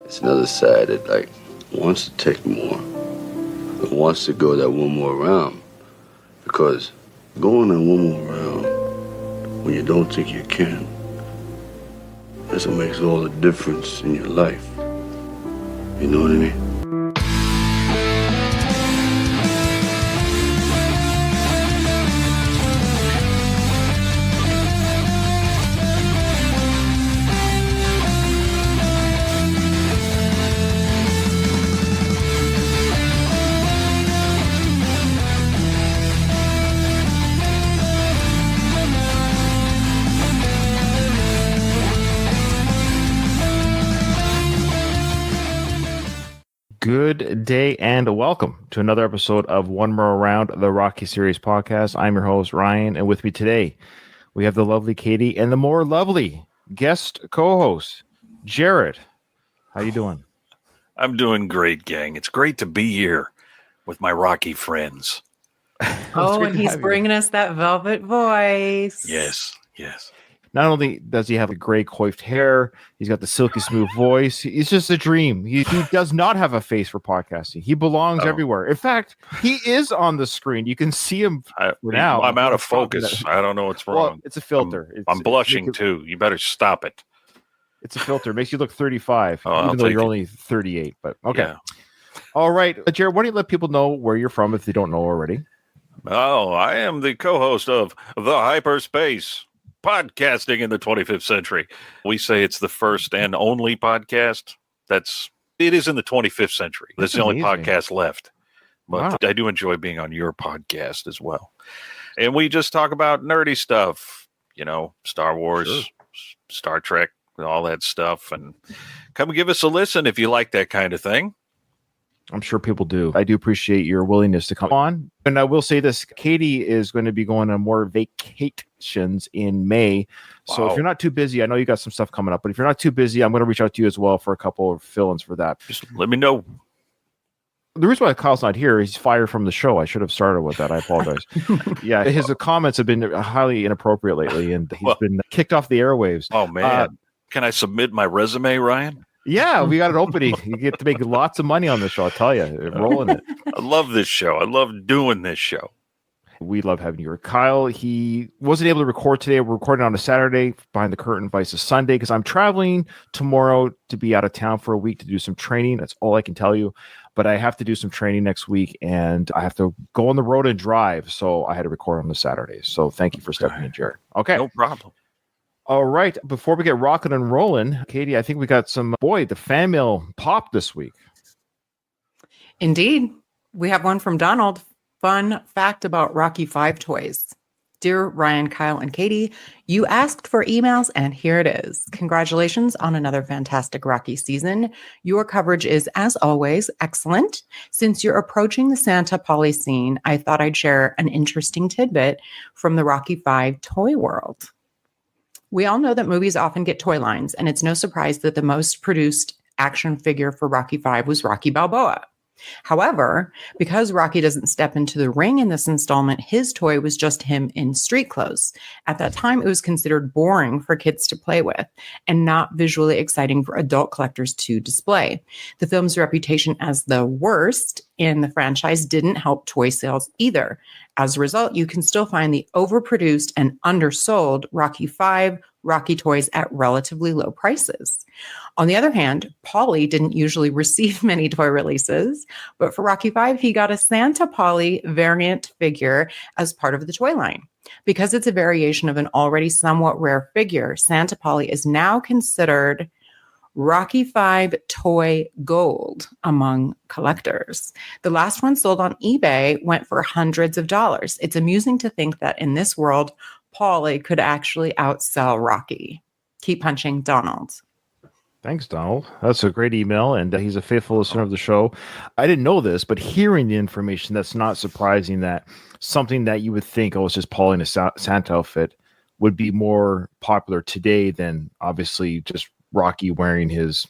It's another side that like wants to take more. It wants to go that one more round. Because going that one more round when you don't think you can, that's what makes all the difference in your life. You know what I mean? Good day and welcome to another episode of One More Around, the Rocky Series podcast. I'm your host, Ryan, and with me today, we have the lovely Katie and the more lovely guest co-host, Jared. How you doing? I'm doing great, gang. It's great to be here with my Rocky friends. Oh, and he's bringing us that velvet voice. Yes. Not only does he have a gray coiffed hair, he's got the silky smooth voice. He's just a dream. He does not have a face for podcasting. He belongs everywhere. In fact, he is on the screen. You can see him now. I'm out of focus. I don't know what's wrong. Well, it's a filter. I'm blushing too. You better stop it. It's a filter. It makes you look 35, even though you're only 38. But okay. Yeah. All right. Jared, why don't you let people know where you're from if they don't know already? Oh, I am the co-host of the Hyperspace. Podcasting in the 25th century. We say it's the first and only podcast. It is in the 25th century. That's the only podcast left. But wow. I do enjoy being on your podcast as well. And we just talk about nerdy stuff, Star Wars, Star Trek, and all that stuff. And come give us a listen if you like that kind of thing. I'm sure people do. I do appreciate your willingness to come on. And I will say this, Katie is going to be going on more vacations in May. So if you're not too busy, I know you got some stuff coming up, but if you're not too busy, I'm going to reach out to you as well for a couple of fill-ins for that. Just let me know. The reason why Kyle's not here, he's fired from the show. I should have started with that. I apologize. Yeah, his comments have been highly inappropriate lately, and he's been kicked off the airwaves. Oh, man. Can I submit my resume, Ryan? Yeah, we got an opening. You get to make lots of money on this show, I'll tell you. Rolling it. I love this show. I love doing this show. We love having you here. Kyle, he wasn't able to record today. We're recording on a Saturday. Behind the Curtain Vice is Sunday because I'm traveling tomorrow to be out of town for a week to do some training. That's all I can tell you. But I have to do some training next week, and I have to go on the road and drive. So I had to record on the Saturday. So thank you for stepping in, Jared. Okay. No problem. All right. Before we get rocking and rolling, Katie, I think we got the fan mail popped this week. Indeed. We have one from Donald. Fun fact about Rocky V toys. Dear Ryan, Kyle, and Katie, you asked for emails, and here it is. Congratulations on another fantastic Rocky season. Your coverage is, as always, excellent. Since you're approaching the Santa Paulie scene, I thought I'd share an interesting tidbit from the Rocky V toy world. We all know that movies often get toy lines, and it's no surprise that the most produced action figure for Rocky V was Rocky Balboa. However, because Rocky doesn't step into the ring in this installment, his toy was just him in street clothes. At that time, it was considered boring for kids to play with and not visually exciting for adult collectors to display. The film's reputation as the worst in the franchise didn't help toy sales either. As a result, you can still find the overproduced and undersold Rocky V Rocky toys at relatively low prices. On the other hand, Paulie didn't usually receive many toy releases, but for Rocky V, he got a Santa Paulie variant figure as part of the toy line. Because it's a variation of an already somewhat rare figure, Santa Paulie is now considered Rocky V toy gold among collectors. The last one sold on eBay went for hundreds of dollars. It's amusing to think that in this world, Paulie could actually outsell Rocky. Keep punching, Donald. Thanks, Donald. That's a great email, and he's a faithful listener of the show. I didn't know this, but hearing the information, that's not surprising that something that you would think, it's just Paulie in a Santa outfit, would be more popular today than obviously just Rocky wearing his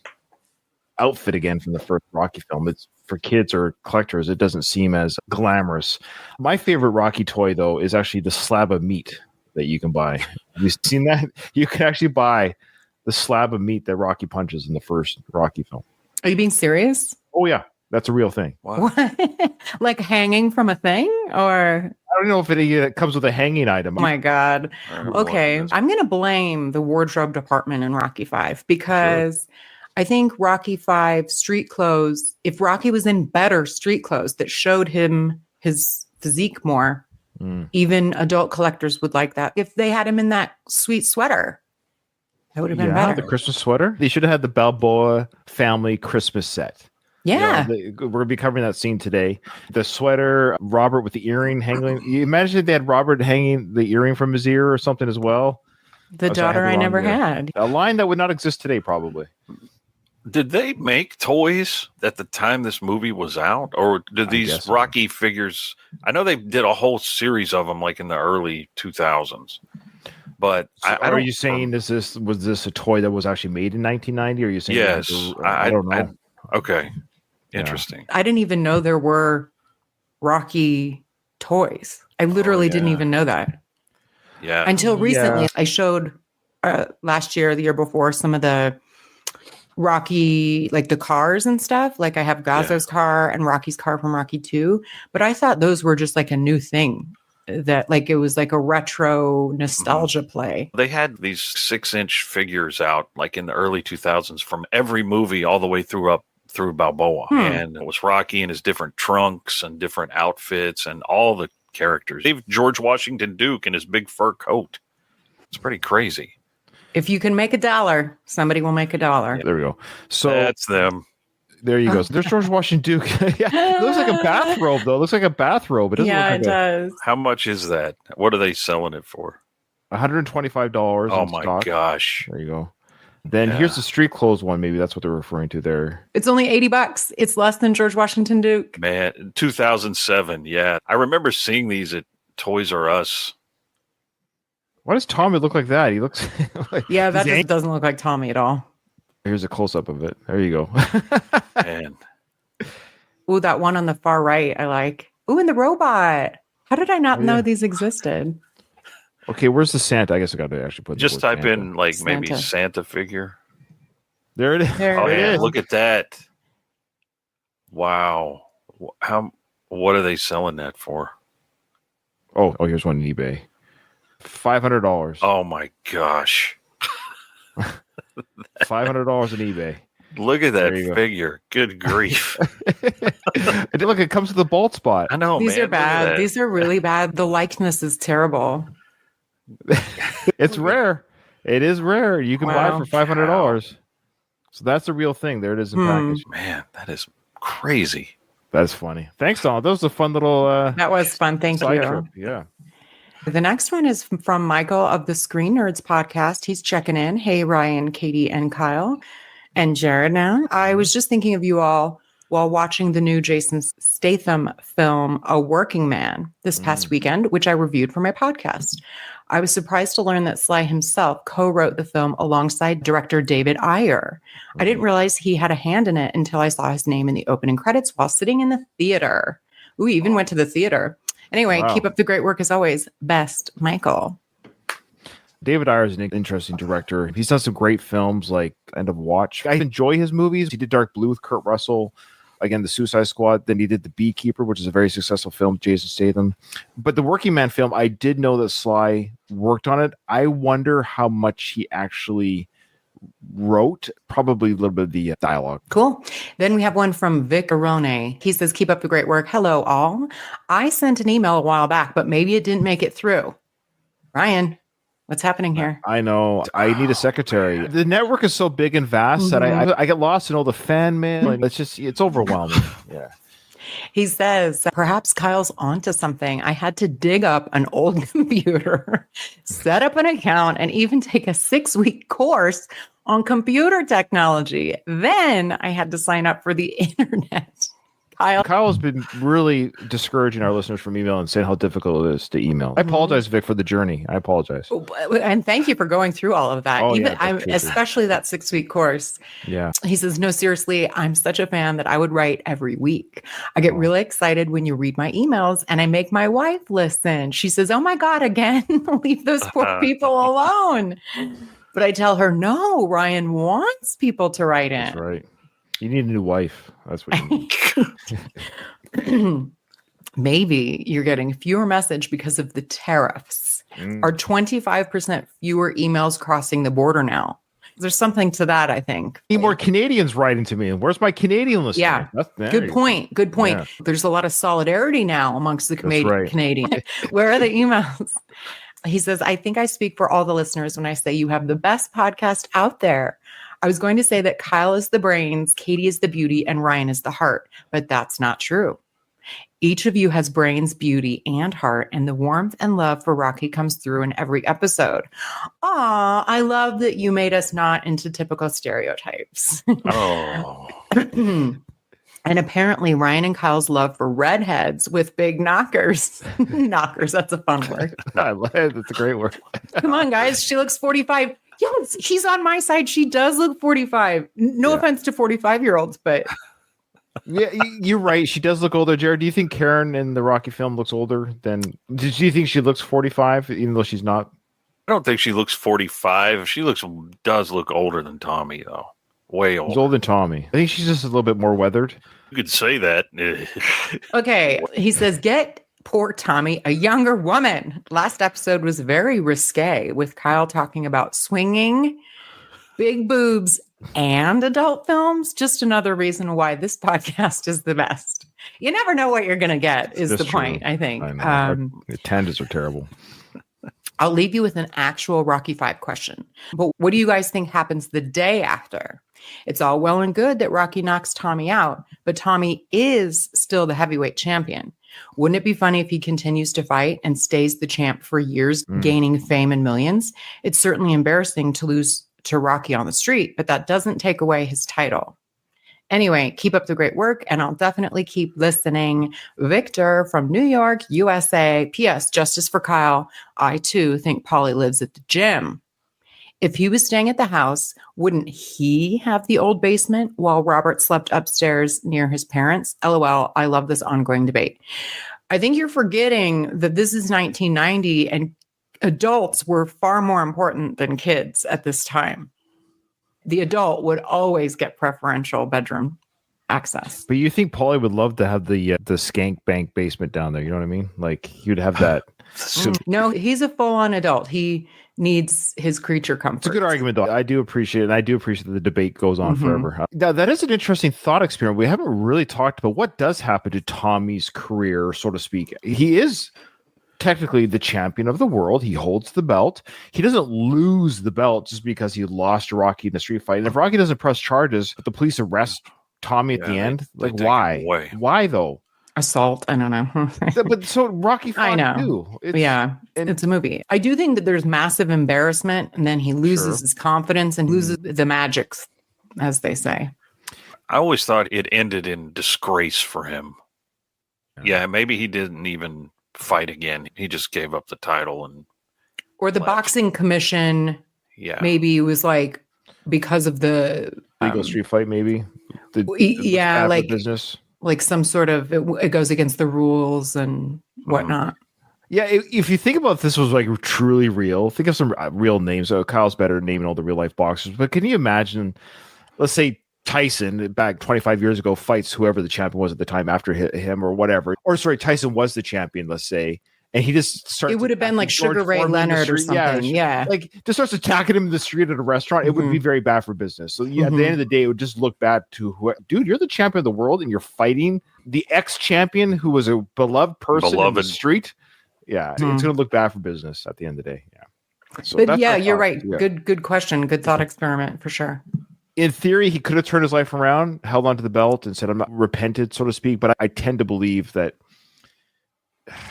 outfit again from the first Rocky film. It's for kids or collectors, it doesn't seem as glamorous. My favorite Rocky toy, though, is actually the slab of meat that you can buy. Have you seen that? You can actually buy the slab of meat that Rocky punches in the first Rocky film. Are you being serious? Oh yeah, that's a real thing. Wow. What? Like hanging from a thing, or I don't know if it comes with a hanging item. oh my god. All right, Okay, well, I'm going to blame the wardrobe department in Rocky 5 because I think Rocky 5 street clothes, if Rocky was in better street clothes that showed him his physique more, even adult collectors would like that. If they had him in that sweet sweater, that would have been better. The Christmas sweater. They should have had the Balboa family Christmas set. Yeah. We're going to be covering that scene today. The sweater, Robert with the earring hanging. You imagine if they had Robert hanging the earring from his ear or something as well. The daughter I never had. A line that would not exist today, probably. did they make toys at the time this movie was out, or did these Rocky figures? I know they did a whole series of them, like in the early 2000s. But so are you saying was this a toy that was actually made in 1990? Or are you saying yes? I don't know. Okay, interesting. I didn't even know there were Rocky toys. I literally didn't even know that. Yeah. Until recently, I showed last year, the year before, some of the Rocky, like the cars and stuff. Like I have Gazzo's car and Rocky's car from Rocky 2. But I thought those were just like a new thing, that like it was like a retro nostalgia play. They had these 6-inch figures out like in the early 2000s from every movie all the way through Balboa. And it was Rocky and his different trunks and different outfits and all the characters. Even George Washington Duke in his big fur coat. It's pretty crazy. If you can make $1, somebody will make $1. Yeah, there we go. So that's them. There you go. So there's George Washington Duke. It looks like a bathrobe, though. It looks like a bathrobe. It doesn't look like it does. How much is that? What are they selling it for? $125. Oh my gosh. There you go. Then here's the street clothes one. Maybe that's what they're referring to there. It's only $80. It's less than George Washington Duke. Man, 2007. Yeah. I remember seeing these at Toys R Us. Why does Tommy look like that? He looks like that just doesn't look like Tommy at all. Here's a close-up of it. There you go. Man. Ooh, that one on the far right, I like. Ooh, and the robot. How did I not know these existed? Okay, where's the Santa? I guess I got to actually put. Just type Santa. in like maybe Santa figure. There it is. Oh yeah, look at that! Wow, what are they selling that for? Oh, here's one on eBay. $500. Oh my gosh. $500 on eBay. Look at that figure. Good grief. Look, it comes with a bald spot. I know, These man. are bad. These are really bad. The likeness is terrible. It's rare. It is rare. You can buy it for $500. Wow. So that's the real thing. There it is in package. Man, that is crazy. That's funny. Thanks, Donald. That was a fun little that was fun. Thank you. trip. Yeah. The next one is from Michael of the Screen Nerds podcast. He's checking in. Hey, Ryan, Katie, and Kyle, and Jared now. I was just thinking of you all while watching the new Jason Statham film, A Working Man, this past weekend, which I reviewed for my podcast. I was surprised to learn that Sly himself co-wrote the film alongside director David Ayer. I didn't realize he had a hand in it until I saw his name in the opening credits while sitting in the theater. Ooh, he even went to the theater. Anyway, keep up the great work as always. Best, Michael. David Ayer is an interesting director. He's done some great films like End of Watch. I enjoy his movies. He did Dark Blue with Kurt Russell. Again, The Suicide Squad. Then he did The Beekeeper, which is a very successful film with Jason Statham. But the Working Man film, I did know that Sly worked on it. I wonder how much he actually wrote, probably a little bit of the dialogue. Cool. Then we have one from Vic Arone. He says, keep up the great work. Hello, all. I sent an email a while back, but maybe it didn't make it through. Ryan, what's happening here? I know. I need a secretary. The network is so big and vast that I get lost in all the fan mail. Like, it's overwhelming. Yeah. He says, perhaps Kyle's onto something. I had to dig up an old computer, set up an account, and even take a 6-week course on computer technology. Then I had to sign up for the internet. Kyle has been really discouraging our listeners from email and saying how difficult it is to email. I apologize, Vic, for the journey. I apologize. And thank you for going through all of that. Especially that 6-week course. Yeah. He says, no, seriously, I'm such a fan that I would write every week. I get really excited when you read my emails and I make my wife listen. She says, oh my God, again, leave those poor people alone. But I tell her, no, Ryan wants people to write in. That's right. You need a new wife. That's what you need. Maybe you're getting fewer message because of the tariffs. Are 25% fewer emails crossing the border now? There's something to that, I think. Need more Canadians writing to me. Where's my Canadian listener? Yeah. Good point. Good point. Yeah. There's a lot of solidarity now amongst the right. Canadians. Where are the emails? He says, I think I speak for all the listeners when I say you have the best podcast out there. I was going to say that Kyle is the brains, Katie is the beauty, and Ryan is the heart, but that's not true. Each of you has brains, beauty, and heart, and the warmth and love for Rocky comes through in every episode. Aw, I love that you made us not into typical stereotypes. Oh. And apparently Ryan and Kyle's love for redheads with big knockers. Knockers, that's a fun word. I love it. That's a great word. Come on, guys. She looks 45. Yes, she's on my side. She does look 45. No offense to 45-year-olds, but... Yeah, you're right. She does look older. Jared, do you think Karen in the Rocky film looks older than... Do you think she looks 45, even though she's not? I don't think she looks 45. She does look older than Tommy, though. Way older. She's older than Tommy. I think she's just a little bit more weathered. You could say that. Okay. He says, get poor Tommy a younger woman. Last episode was very risque with Kyle talking about swinging, big boobs, and adult films. Just another reason why this podcast is the best. You never know what you're going to get is the point, I think. I know. The tenders are terrible. I'll leave you with an actual Rocky V question. But what do you guys think happens the day after? It's all well and good that Rocky knocks Tommy out, but Tommy is still the heavyweight champion. Wouldn't it be funny if he continues to fight and stays the champ for years, gaining fame and millions? It's certainly embarrassing to lose to Rocky on the street, but that doesn't take away his title. Anyway, keep up the great work, and I'll definitely keep listening. Victor from New York, USA. P.S. Justice for Kyle. I, too, think Paulie lives at the gym. If he was staying at the house, wouldn't he have the old basement while Robert slept upstairs near his parents? LOL, I love this ongoing debate. I think you're forgetting that this is 1990, and adults were far more important than kids at this time. The adult would always get preferential bedroom access. But you think Paulie would love to have the skank bank basement down there? You know what I mean? Like he'd have that. No, he's a full-on adult. He needs his creature comfort. It's a good argument, though. I do appreciate it. And I do appreciate that the debate goes on forever. Now, that is an interesting thought experiment. We haven't really talked about what does happen to Tommy's career, so to speak. He is technically the champion of the world. He holds the belt. He doesn't lose the belt just because he lost to Rocky in the street fight. And if Rocky doesn't press charges, but the police arrest Tommy at the end, like why? Why though? Assault. I don't know. But so Rocky fought I know. too. It's a movie. I do think that there's massive embarrassment, and then he loses his confidence and loses the magic, as they say. I always thought it ended in disgrace for him. Yeah, maybe he didn't even fight again. He just gave up the title or the boxing commission. Yeah, maybe it was like because of the legal street fight. Maybe like business, like some sort of it goes against the rules and whatnot. Yeah, if you think about this was like truly real, think of some real names. Kyle's better at naming all the real life boxers, but can you imagine? Let's say Tyson back 25 years ago fights whoever the champion was at the time after him or whatever. Or sorry, Tyson was the champion, let's say. And he just starts. It would have been like Sugar Ray Leonard or something. Yeah. Like just starts attacking him in the street at a restaurant. It would be very bad for business. So at the end of the day, it would just look bad to dude, you're the champion of the world and you're fighting the ex-champion who was a beloved person in the street. Yeah. It's going to look bad for business at the end of the day. Yeah. So but yeah, you're right. Yeah. Good question. Good thought experiment for sure. In theory, he could have turned his life around, held onto the belt, and said, I'm not repented, so to speak. But I tend to believe that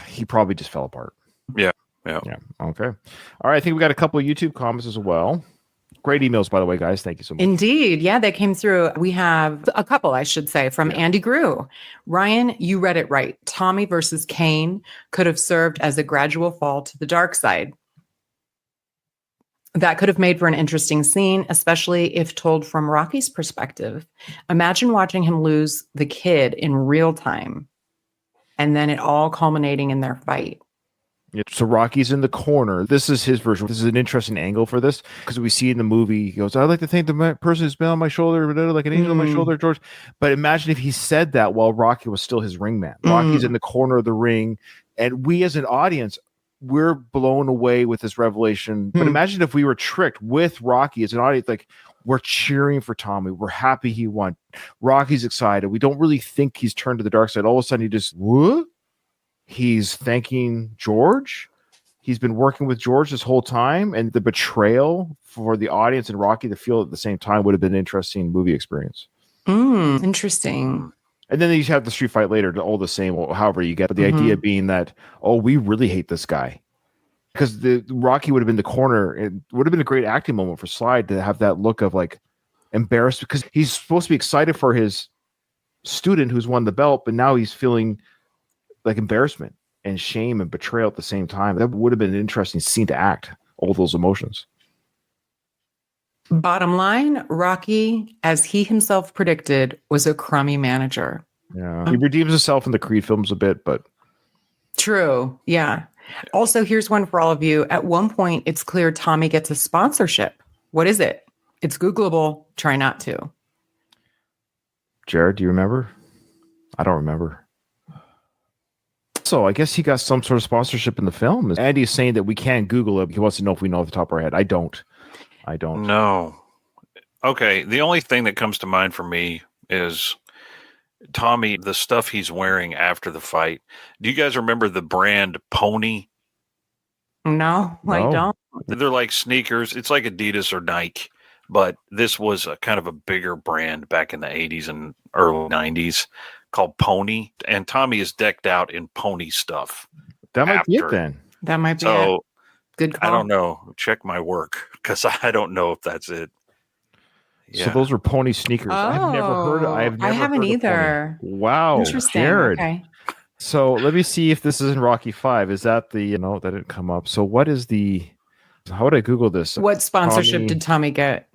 he probably just fell apart. Yeah. Okay. All right. I think we got a couple of YouTube comments as well. Great emails, by the way, guys. Thank you so much. Indeed. Yeah, they came through. We have a couple, I should say, from Andy Grew. Ryan, you read it right. Tommy versus Kane could have served as a gradual fall to the dark side. That could have made for an interesting scene, especially if told from Rocky's perspective. Imagine watching him lose the kid in real time and then it all culminating in their fight. Yeah, so Rocky's in the corner. This is his version. This is an interesting angle for this because we see in the movie, he goes, "I'd like to thank the person who's been on my shoulder, like an angel on my shoulder, George." But imagine if he said that while Rocky was still his ring man. Rocky's in the corner of the ring, and we as an audience, we're blown away with this revelation. But imagine if we were tricked with Rocky as an audience, like we're cheering for Tommy. We're happy he won. Rocky's excited. We don't really think he's turned to the dark side. All of a sudden, he just, what? He's thanking George. He's been working with George this whole time. And the betrayal for the audience and Rocky to feel at the same time would have been an interesting movie experience. Interesting. And then you have the street fight later, all the same, however you get. But the idea being that, we really hate this guy. Because the Rocky would have been the corner. It would have been a great acting moment for Slide to have that look of like embarrassed because he's supposed to be excited for his student who's won the belt, but now he's feeling like embarrassment and shame and betrayal at the same time. That would have been an interesting scene to act, all those emotions. Bottom line, Rocky, as he himself predicted, was a crummy manager. Yeah. He redeems himself in the Creed films a bit, but... True. Yeah. Also, here's one for all of you. At one point, it's clear Tommy gets a sponsorship. What is it? It's Googleable. Try not to. Jared, do you remember? I don't remember. So I guess he got some sort of sponsorship in the film. Andy's saying that we can't Google it. He wants to know if we know off the top of our head. I don't. No. Okay. The only thing that comes to mind for me is Tommy, the stuff he's wearing after the fight. Do you guys remember the brand Pony? No, I don't. They're like sneakers. It's like Adidas or Nike, but this was a kind of a bigger brand back in the 80s and early 90s called Pony. And Tommy is decked out in Pony stuff. That might be it then. That might be it. So Good call. I don't know. Check my work because I don't know if that's it. Yeah. So those were Pony sneakers. I've never heard of. I haven't either. Wow. Interesting. Jared. Okay. So let me see if this is in Rocky 5. Is that the, that didn't come up. So what is how would I Google this? What sponsorship did Tommy get?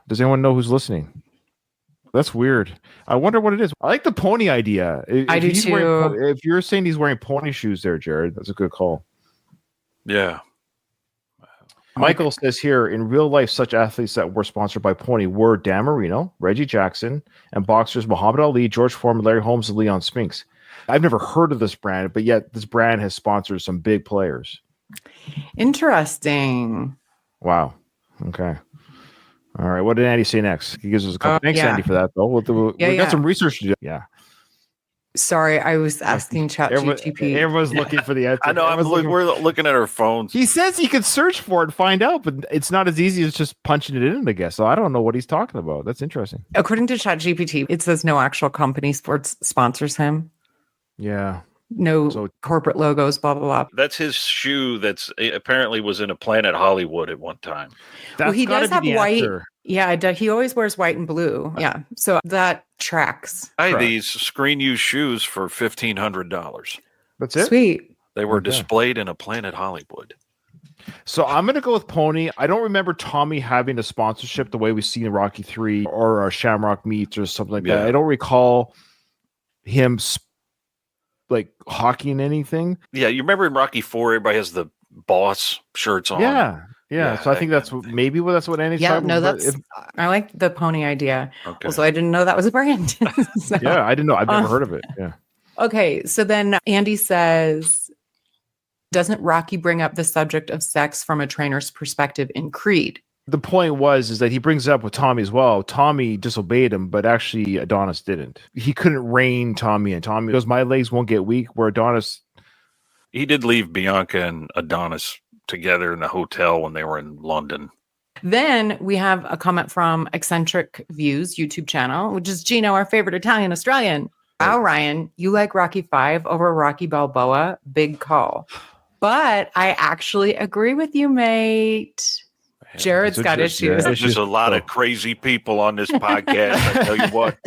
Does anyone know who's listening? That's weird. I wonder what it is. I like the pony idea. I do too. If you're saying he's wearing pony shoes there, Jared, that's a good call. Yeah. Michael says here, in real life, such athletes that were sponsored by Pony were Dan Marino, Reggie Jackson, and boxers Muhammad Ali, George Foreman, Larry Holmes, and Leon Spinks. I've never heard of this brand, but yet this brand has sponsored some big players. Interesting. Wow. Okay. All right. What did Andy say next? He gives us a couple. Thanks, Andy, for that, though. We got some research to do. Yeah. Sorry, I was asking ChatGPT. Everyone's looking for the answer. I know. We're looking at our phones. He says he can search for it and find out, but it's not as easy as just punching it in, I guess. So I don't know what he's talking about. That's interesting. According to ChatGPT, it says no actual company sponsors him. Yeah. No corporate logos, blah, blah, blah. That's his shoe that's apparently was in a Planet Hollywood at one time. Well, he does have white. Yeah, he always wears white and blue. Yeah. So that tracks. I had these screen used shoes for $1,500. That's it? Sweet. They were displayed in a Planet Hollywood. So I'm going to go with Pony. I don't remember Tommy having a sponsorship the way we see in Rocky 3 or Shamrock Meats or something like that. I don't recall him like hockeying anything. Yeah, you remember in Rocky 4, everybody has the boss shirts on. Yeah. So I think that's what Andy's talking about. I like the Pony idea. Okay. Also, I didn't know that was a brand. So, yeah, I didn't know. I've never heard of it. Yeah. Okay, so then Andy says, doesn't Rocky bring up the subject of sex from a trainer's perspective in Creed? The point is that he brings it up with Tommy as well. Tommy disobeyed him, but actually Adonis didn't. He couldn't rein Tommy, and Tommy goes, my legs won't get weak, where Adonis... He did leave Bianca and Adonis together in the hotel when they were in London. Then we have a comment from Eccentric Views YouTube channel, which is Gino, our favorite Italian Australian. Wow, Ryan, you like Rocky 5 over Rocky Balboa? Big call. But I actually agree with you, mate. Jared's got issues. There's just a lot of crazy people on this podcast. I tell you what.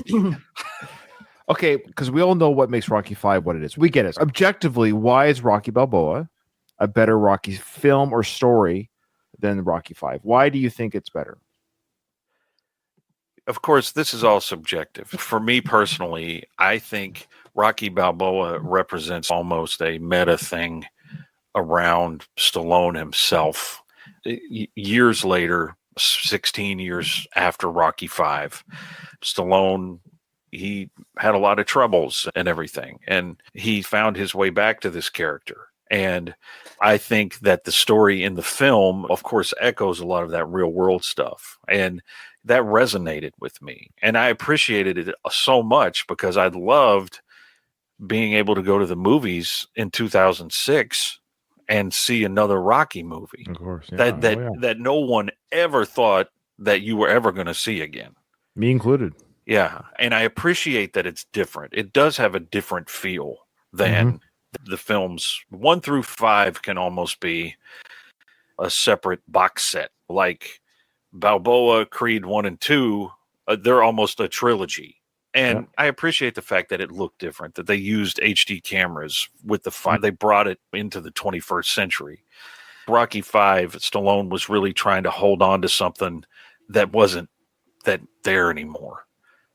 Okay, because we all know what makes Rocky 5 what it is. We get it. Objectively, why is Rocky Balboa a better Rocky film or story than Rocky 5? Why do you think it's better? Of course, this is all subjective. For me personally, I think Rocky Balboa represents almost a meta thing around Stallone himself. Years later, 16 years after Rocky V, Stallone, he had a lot of troubles and everything, and he found his way back to this character. And I think that the story in the film, of course, echoes a lot of that real world stuff. And that resonated with me. And I appreciated it so much because I loved being able to go to the movies in 2006 and see another Rocky movie. Of course. Yeah. That no one ever thought that you were ever going to see again. Me included. Yeah. And I appreciate that it's different. It does have a different feel than the films. 1 through 5 can almost be a separate box set. Like Balboa, Creed 1 and 2, they're almost a trilogy. And I appreciate the fact that it looked different, that they used HD cameras with the they brought it into the 21st century. Rocky V, Stallone was really trying to hold on to something that wasn't there anymore.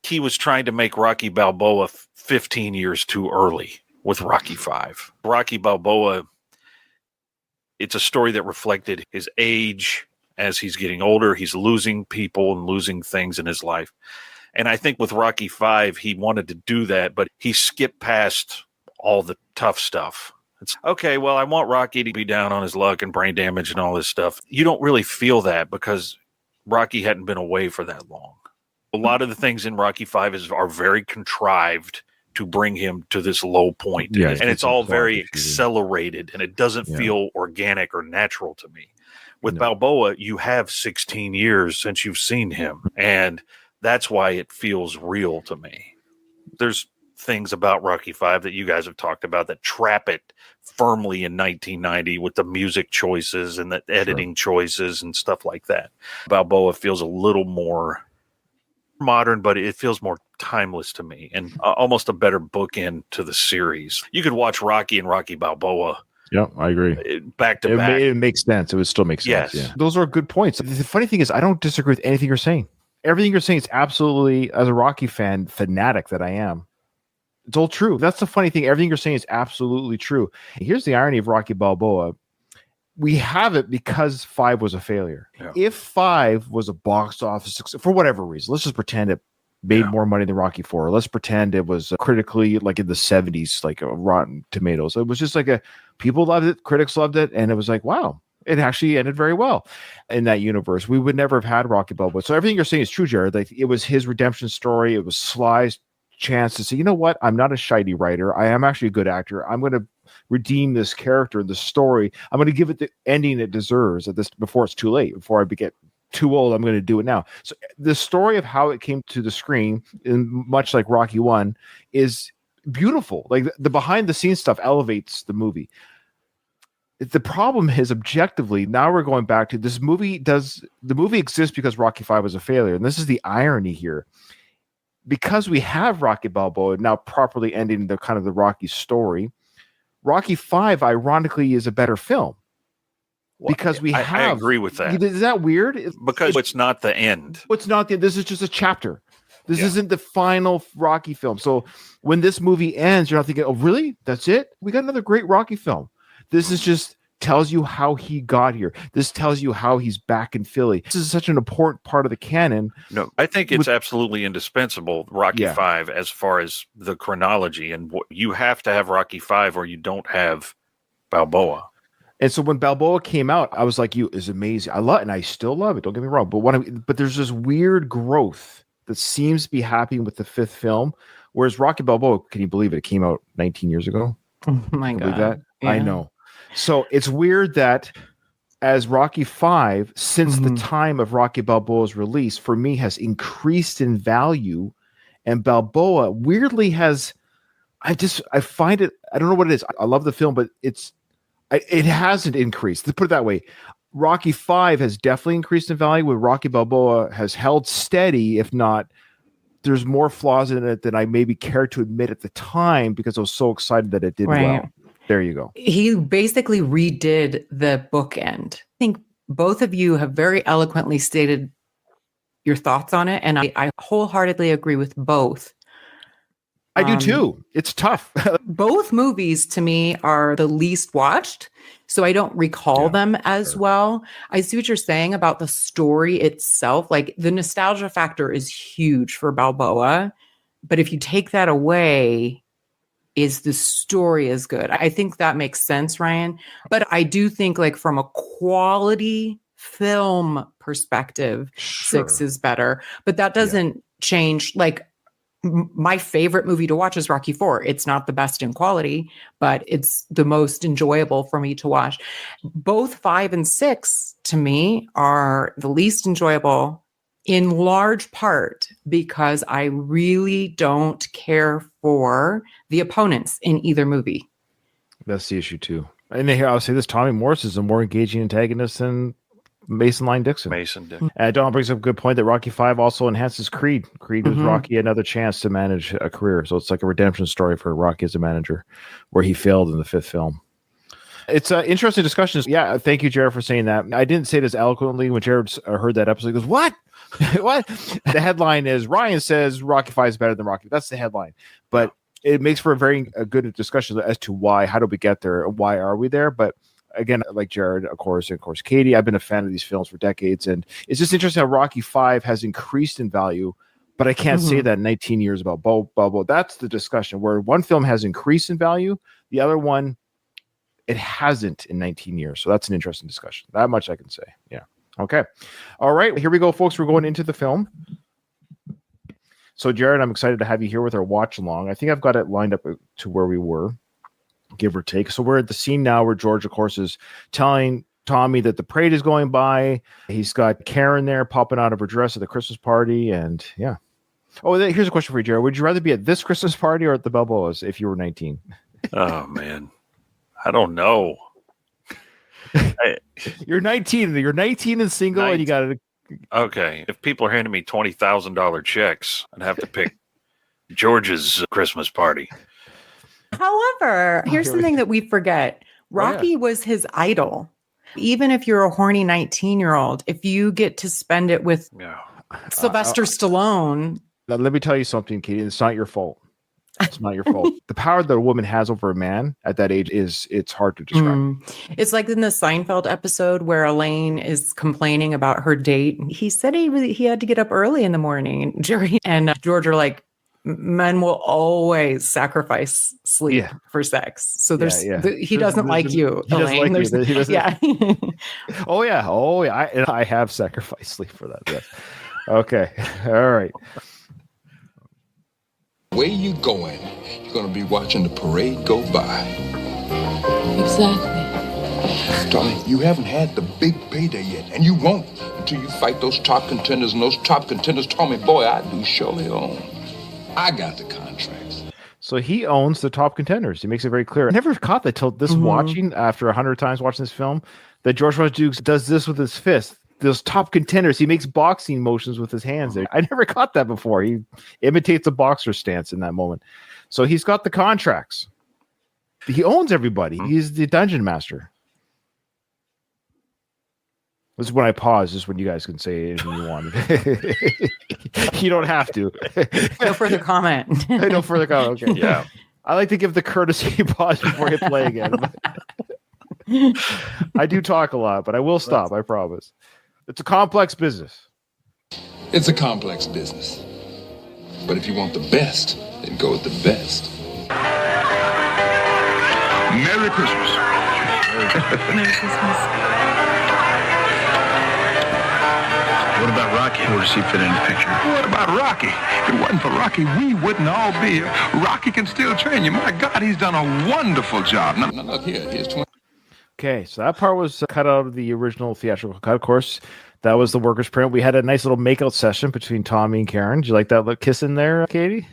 He was trying to make Rocky Balboa 15 years too early with Rocky V. Rocky Balboa, it's a story that reflected his age. As he's getting older, he's losing people and losing things in his life. And I think with Rocky V, he wanted to do that, but he skipped past all the tough stuff. It's okay, well, I want Rocky to be down on his luck and brain damage and all this stuff. You don't really feel that because Rocky hadn't been away for that long. A lot of the things in Rocky V are very contrived to bring him to this low point. Yeah, and it's all very accelerated, and it doesn't feel organic or natural to me. With Balboa, you have 16 years since you've seen him, and that's why it feels real to me. There's things about Rocky V that you guys have talked about that trap it firmly in 1990 with the music choices and the editing choices and stuff like that. Balboa feels a little more modern, but it feels more timeless to me and almost a better bookend to the series. You could watch Rocky and Rocky Balboa. Yeah, I agree. Back to back. It makes sense. It would still make sense. Yes. Yeah. Those are good points. The funny thing is, I don't disagree with anything you're saying. Everything you're saying is absolutely, as a Rocky fanatic that I am, it's all true. That's the funny thing. Everything you're saying is absolutely true. Here's the irony of Rocky Balboa. We have it because 5 was a failure. Yeah. If 5 was a box office success, for whatever reason, let's just pretend it made more money than Rocky 4. Let's pretend it was critically like in the 70s, like Rotten Tomatoes. It was just like people loved it, critics loved it, and it was like, wow, it actually ended very well in that universe. We would never have had Rocky Balboa. So everything you're saying is true, Jared. Like, it was his redemption story. It was Sly's chance to say, you know what? I'm not a shitey writer. I am actually a good actor. I'm going to redeem this character, the story. I'm going to give it the ending it deserves before it's too late, before I get too old. I'm going to do it now. So the story of how it came to the screen, much like Rocky 1, is beautiful. Like, the behind the scenes stuff elevates the movie. The problem is, objectively, now we're going back to this movie. The movie exists because Rocky V was a failure. And this is the irony here. Because we have Rocky Balboa now properly ending the kind of the Rocky story, Rocky V, ironically, is a better film. Because I agree with that. Is that weird? Because it's not the end. It's not this is just a chapter. This isn't the final Rocky film. So when this movie ends, you're not thinking, oh, really? That's it? We got another great Rocky film. This is just tells you how he got here. This tells you how he's back in Philly. This is such an important part of the canon. No, I think it's absolutely indispensable, Rocky V, as far as the chronology. And you have to have Rocky V or you don't have Balboa. And so when Balboa came out, I was like, it's amazing. I love it, and I still love it. Don't get me wrong. But there's this weird growth that seems to be happening with the 5th film. Whereas Rocky Balboa, can you believe it? It came out 19 years ago. Oh my God. Believe that? Yeah. I know. So it's weird that as Rocky V, since the time of Rocky Balboa's release, for me, has increased in value, and Balboa weirdly has. I find it. I don't know what it is. I love the film, but it hasn't increased. Let's put it that way. Rocky V has definitely increased in value, where Rocky Balboa has held steady, if not. There's more flaws in it than I maybe cared to admit at the time because I was so excited that it did well. There you go. He basically redid the bookend. I think both of you have very eloquently stated your thoughts on it, and I wholeheartedly agree with both. I do too. It's tough. Both movies to me are the least watched, so I don't recall them as well. I see what you're saying about the story itself. Like the nostalgia factor is huge for Balboa, but if you take that away, is the story is good? I think that makes sense, Ryan. But I do think like from a quality film perspective, 6 is better. But that doesn't change. Like my favorite movie to watch is Rocky 4. It's not the best in quality, but it's the most enjoyable for me to watch. Both 5 and 6 to me are the least enjoyable, in large part because I really don't care for the opponents in either movie. That's the issue too. And here I'll say this: Tommy Morris is a more engaging antagonist than Mason Line Dixon. Don brings up a good point that Rocky 5 also enhances Creed. Creed gives Rocky another chance to manage a career. So it's like a redemption story for Rocky as a manager, where he failed in the 5th film. It's an interesting discussion. Yeah, thank you, Jared, for saying that. I didn't say it as eloquently when Jared heard that episode. He goes, what? What? The headline is Ryan says Rocky 5 is better than Rocky. That's the headline. But it makes for a good discussion as to why, how do we get there? Why are we there? But again, like Jared, of course, Katie, I've been a fan of these films for decades. And it's just interesting how Rocky 5 has increased in value, but I can't say that in 19 years about Balboa. That's the discussion where one film has increased in value. The other one, it hasn't in 19 years. So that's an interesting discussion. That much I can say. Yeah. Okay. All right. Here we go, folks. We're going into the film. So, Jared, I'm excited to have you here with our watch along. I think I've got it lined up to where we were, give or take. So we're at the scene now where George, of course, is telling Tommy that the parade is going by. He's got Karen there popping out of her dress at the Christmas party. And yeah. Oh, here's a question for you, Jared. Would you rather be at this Christmas party or at the Balboas if you were 19? Oh, man. I don't know. You're 19. You're 19 and single, and you got to. Okay, if people are handing me $20,000 checks, I'd have to pick George's Christmas party. However, here's something that we forget: Rocky was his idol. Even if you're a horny 19-year-old, if you get to spend it with Sylvester Stallone. Now, let me tell you something, Katie. It's not your fault. It's not your fault. The power that a woman has over a man at that age it's hard to describe. It's like in the Seinfeld episode where Elaine is complaining about her date. He said he had to get up early in the morning. And Jerry and George are like, men will always sacrifice sleep for sex. So he doesn't like you, Elaine. Oh yeah. I have sacrificed sleep for that. Yes. Okay. All right. Where you going? You're going to be watching the parade go by. Exactly. Tommy, you haven't had the big payday yet, and you won't until you fight those top contenders, and those top contenders, Tommy, boy, I do surely own. I got the contracts. So he owns the top contenders. He makes it very clear. I never caught that till this watching, after 100 times watching this film, that George Rodriguez does this with his fist. Those top contenders, he makes boxing motions with his hands there. I never caught that before. He imitates a boxer stance in that moment. So he's got the contracts. He owns everybody. He's the dungeon master. This is when I pause, just when you guys can say anything you want. You don't have to. No further comment. No further comment. Okay. Yeah. I like to give the courtesy pause before I hit play again. I do talk a lot, but I will stop. I promise. It's a complex business. It's a complex business. But if you want the best, then go with the best. Merry Christmas. Merry Christmas. What about Rocky? Where does he fit in the picture? What about Rocky? If it wasn't for Rocky, we wouldn't all be here. Rocky can still train you. My God, he's done a wonderful job. Now look here. Here's 20. Okay, so that part was cut out of the original theatrical cut. Of course, that was the workers' print. We had a nice little makeout session between Tommy and Karen. Did you like that little kiss in there, Katie?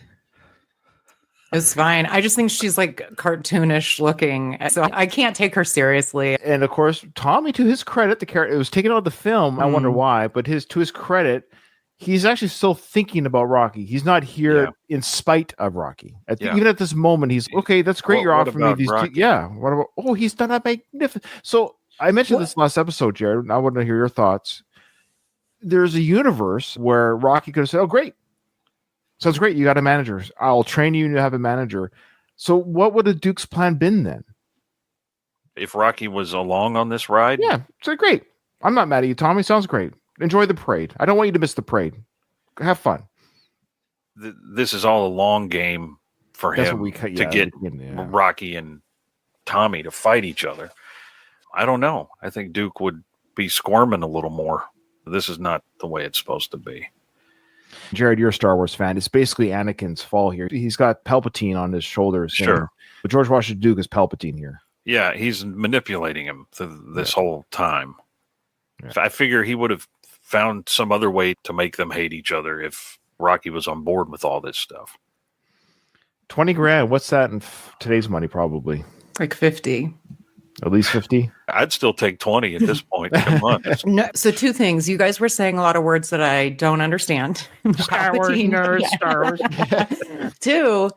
It's fine. I just think she's like cartoonish looking, so I can't take her seriously. And of course, Tommy, to his credit, it was taken out of the film. I wonder why, but to his credit, he's actually still thinking about Rocky. He's not here in spite of Rocky. Even at this moment, he's okay. That's great. You're offering me these. What about? Oh, he's done a magnificent. So I mentioned this last episode, Jared. I want to hear your thoughts. There's a universe where Rocky could have said, "Oh, great. Sounds great. You got a manager. I'll train you to have a manager. So what would a Duke's plan been then? If Rocky was along on this ride? Yeah, so great. I'm not mad at you, Tommy. Sounds great. Enjoy the parade. I don't want you to miss the parade. Have fun. This is all a long game for That's him what to get Rocky and Tommy to fight each other. I don't know. I think Duke would be squirming a little more. This is not the way it's supposed to be. Jared, you're a Star Wars fan. It's basically Anakin's fall here. He's got Palpatine on his shoulders. Sure. But George Washington Duke is Palpatine here. Yeah, he's manipulating him this whole time. Yeah. I figure he would have found some other way to make them hate each other if Rocky was on board with all this stuff. 20 grand. What's that in today's money? Probably like 50. At least 50. I'd still take 20 at this point. Come on. No, so two things. You guys were saying a lot of words that I don't understand. Star Wars nerds, Star Wars. Two,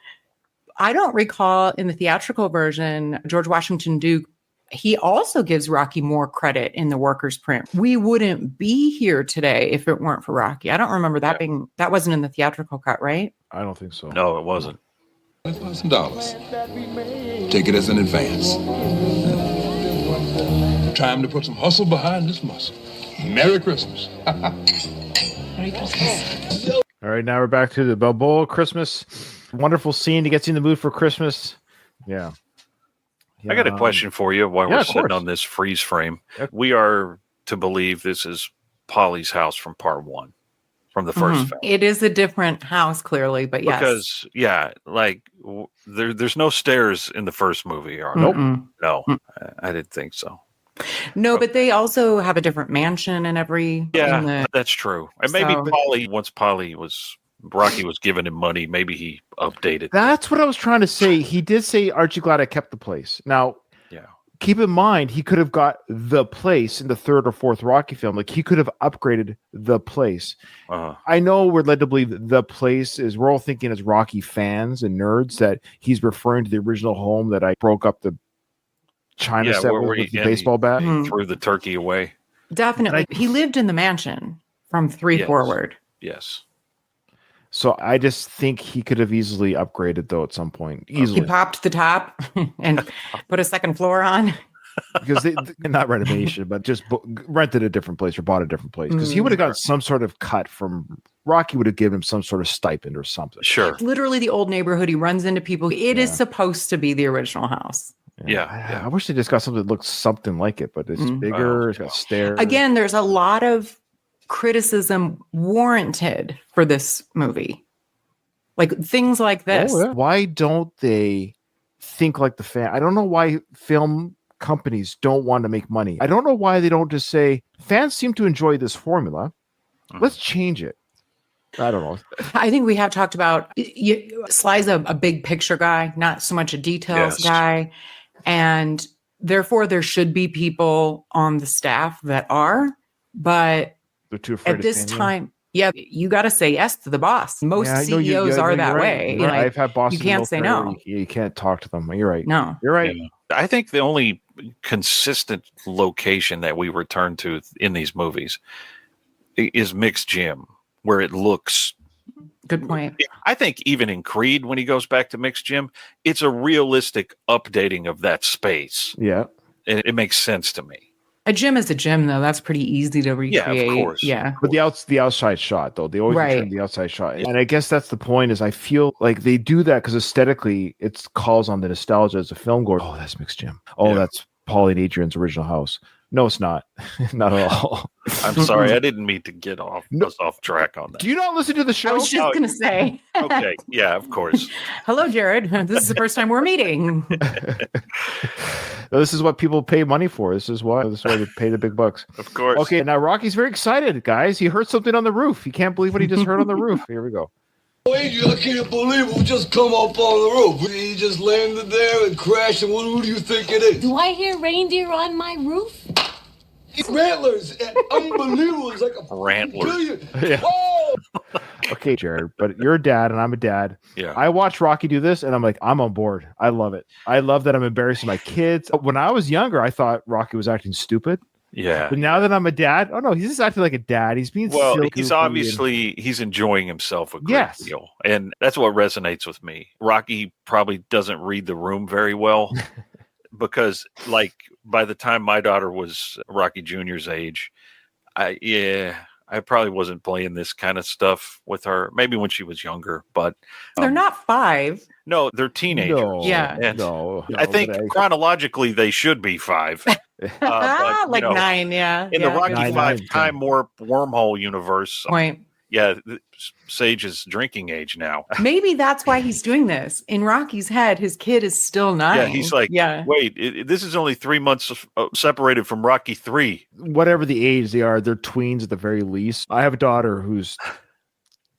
I don't recall in the theatrical version, George Washington Duke, he also gives Rocky more credit in the workers' print. We wouldn't be here today if it weren't for Rocky. I don't remember that being, that wasn't in the theatrical cut, right? I don't think so. No, it wasn't. $1,000. Take it as an advance. Time to put some hustle behind this muscle. Merry Christmas. Merry Christmas. All right, now we're back to the Balboa Christmas. Wonderful scene to get you in the mood for Christmas. Yeah. I got a question for you while we're sitting course. on this freeze frame. We are to believe this is Paulie's house from part one, from the first film. It is a different house, clearly, but yes. Because, yeah, like there's no stairs in the first movie. Or Nope. No, I didn't think so. No, but they also have a different mansion and every. Yeah, that's true. And maybe once Rocky was giving him money, maybe he updated. That's what I was trying to say. He did say, "Aren't you glad I kept the place?" Now, keep in mind, he could have got the place in the third or fourth Rocky film. Like, he could have upgraded the place. I know we're led to believe that the place is, we're all thinking as Rocky fans and nerds that he's referring to the original home that I broke up the China set with the baseball bat. He threw the turkey away. Definitely. He lived in the mansion from 3 forward. Yes. So I just think he could have easily upgraded, though, at some point. Easily. He popped the top and put a second floor on. Because they not renovation, but just rented a different place or bought a different place. Because he would have got some sort of cut from Rocky, would have given him some sort of stipend or something. Sure. Literally the old neighborhood. He runs into people. It is supposed to be the original house. Yeah. I wish they just got something that looks something like it, but it's bigger. It's got stairs. Again, there's a lot of criticism warranted for this movie. Like things like this. Why don't they think like the fan? I don't know why film companies don't want to make money. I don't know why they don't just say, fans seem to enjoy this formula. Let's change it. I don't know. I think we have talked about Sly's a big picture guy, not so much a details guy. And therefore there should be people on the staff that are, but they're too afraid at this time, you got to say yes to the boss. Most CEOs are that way. Right. I've had bosses. You can't say no. You can't talk to them. You're right. No, you're right. Yeah. I think the only consistent location that we return to in these movies is Mick's gym, where it looks. Good point. I think even in Creed, when he goes back to Mick's gym, it's a realistic updating of that space. Yeah. And it makes sense to me. A gym is a gym, though. That's pretty easy to recreate. Yeah, of course. Yeah. But the outside shot, though, they always return the outside shot. And I guess that's the point, is I feel like they do that because aesthetically it calls on the nostalgia as a film goer. Oh, that's Mick's gym. Oh, that's Paulie and Adrian's original house. No, it's not. Not at all. I'm sorry. I didn't mean to get off track on that. Do you not listen to the show? I was just going to say. Okay. Yeah, of course. Hello, Jared. This is the first time we're meeting. This is what people pay money for. This is why they pay the big bucks. Of course. Okay, now Rocky's very excited, guys. He heard something on the roof. He can't believe what he just heard on the roof. Here we go. Adrian, I can't believe we just come up on the roof. He just landed there and crashed, and who do you think it is? Do I hear reindeer on my roof? It's Rantlers. Unbelievable. It's like a Rantlers. Yeah. Oh! Okay, Jared, but you're a dad and I'm a dad. Yeah. I watch Rocky do this and I'm like, I'm on board. I love it. I love that I'm embarrassing my kids. When I was younger, I thought Rocky was acting stupid. Yeah. But now that I'm a dad, oh no, he's just acting like a dad. He's being Well, silly, he's goofy, obviously he's enjoying himself a great Yes. deal, and that's what resonates with me. Rocky probably doesn't read the room very well because, like, by the time my daughter was Rocky Jr.'s age, I probably wasn't playing this kind of stuff with her. Maybe when she was younger, but They're not 5. no, they're teenagers. No, Yeah. And no. I think but chronologically they should be 5. But, you Like know, 9, yeah. in the Rocky Nine, 5 nine, Time Warp wormhole universe, point. Sage is drinking age now. Maybe that's why he's doing this. In Rocky's head, his kid is still 9. Yeah, he's like, yeah. wait, this is only 3 months separated from Rocky 3. whatever the age they are, they're tweens at the very least. I have a daughter who's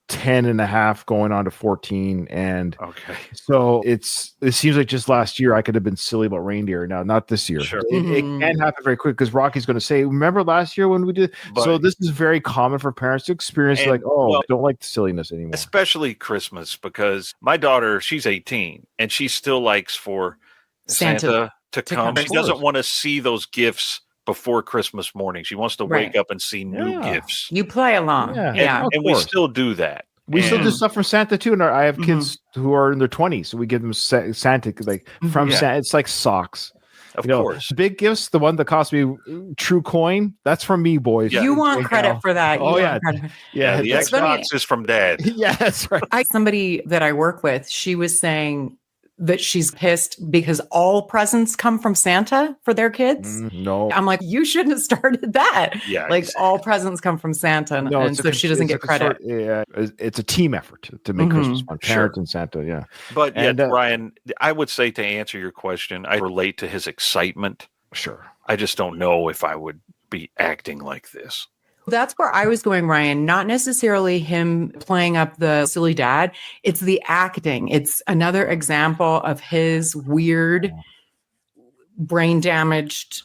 10 and a half going on to 14, and Okay. so it seems like just last year I could have been silly about reindeer. Now, not this year. Sure. It can happen very quick because Rocky's going to say, remember last year when we did? But- so this is very common for parents to experience, And, like, oh, well, I don't like the silliness anymore. Especially Christmas, because my daughter, she's 18, and she still likes for Santa to come. come. She doesn't want to see those gifts before Christmas morning. She wants to wake Right. up and see new Yeah. gifts. You play along. Yeah. Yeah. Of And we course. still do that. We still do And- stuff from Santa too, and I have kids who are in their 20s, so we give them Santa like from Yeah. Santa. It's like socks. Of You know, course. big gifts. The one that cost me true coin. That's from me, boys. Yeah. You want Right credit now. for that. You Oh want yeah, credit. Yeah, the It's funny. Xbox is from Dad. yeah, that's right. Somebody that I work with, she was saying that she's pissed because all presents come from Santa for their kids. No, I'm like, you shouldn't have started that. Yeah, Like exactly. all presents come from Santa, no, and it's a so she doesn't it's a get credit. yeah, it's a team effort to make Christmas fun. Parents and Santa, yeah. But yet, And, Ryan, I would say to answer your question, I relate to his excitement. Sure. I just don't know if I would be acting like this. That's where I was going, Ryan. Not necessarily him playing up the silly dad. It's the acting. It's another example of his weird, brain damaged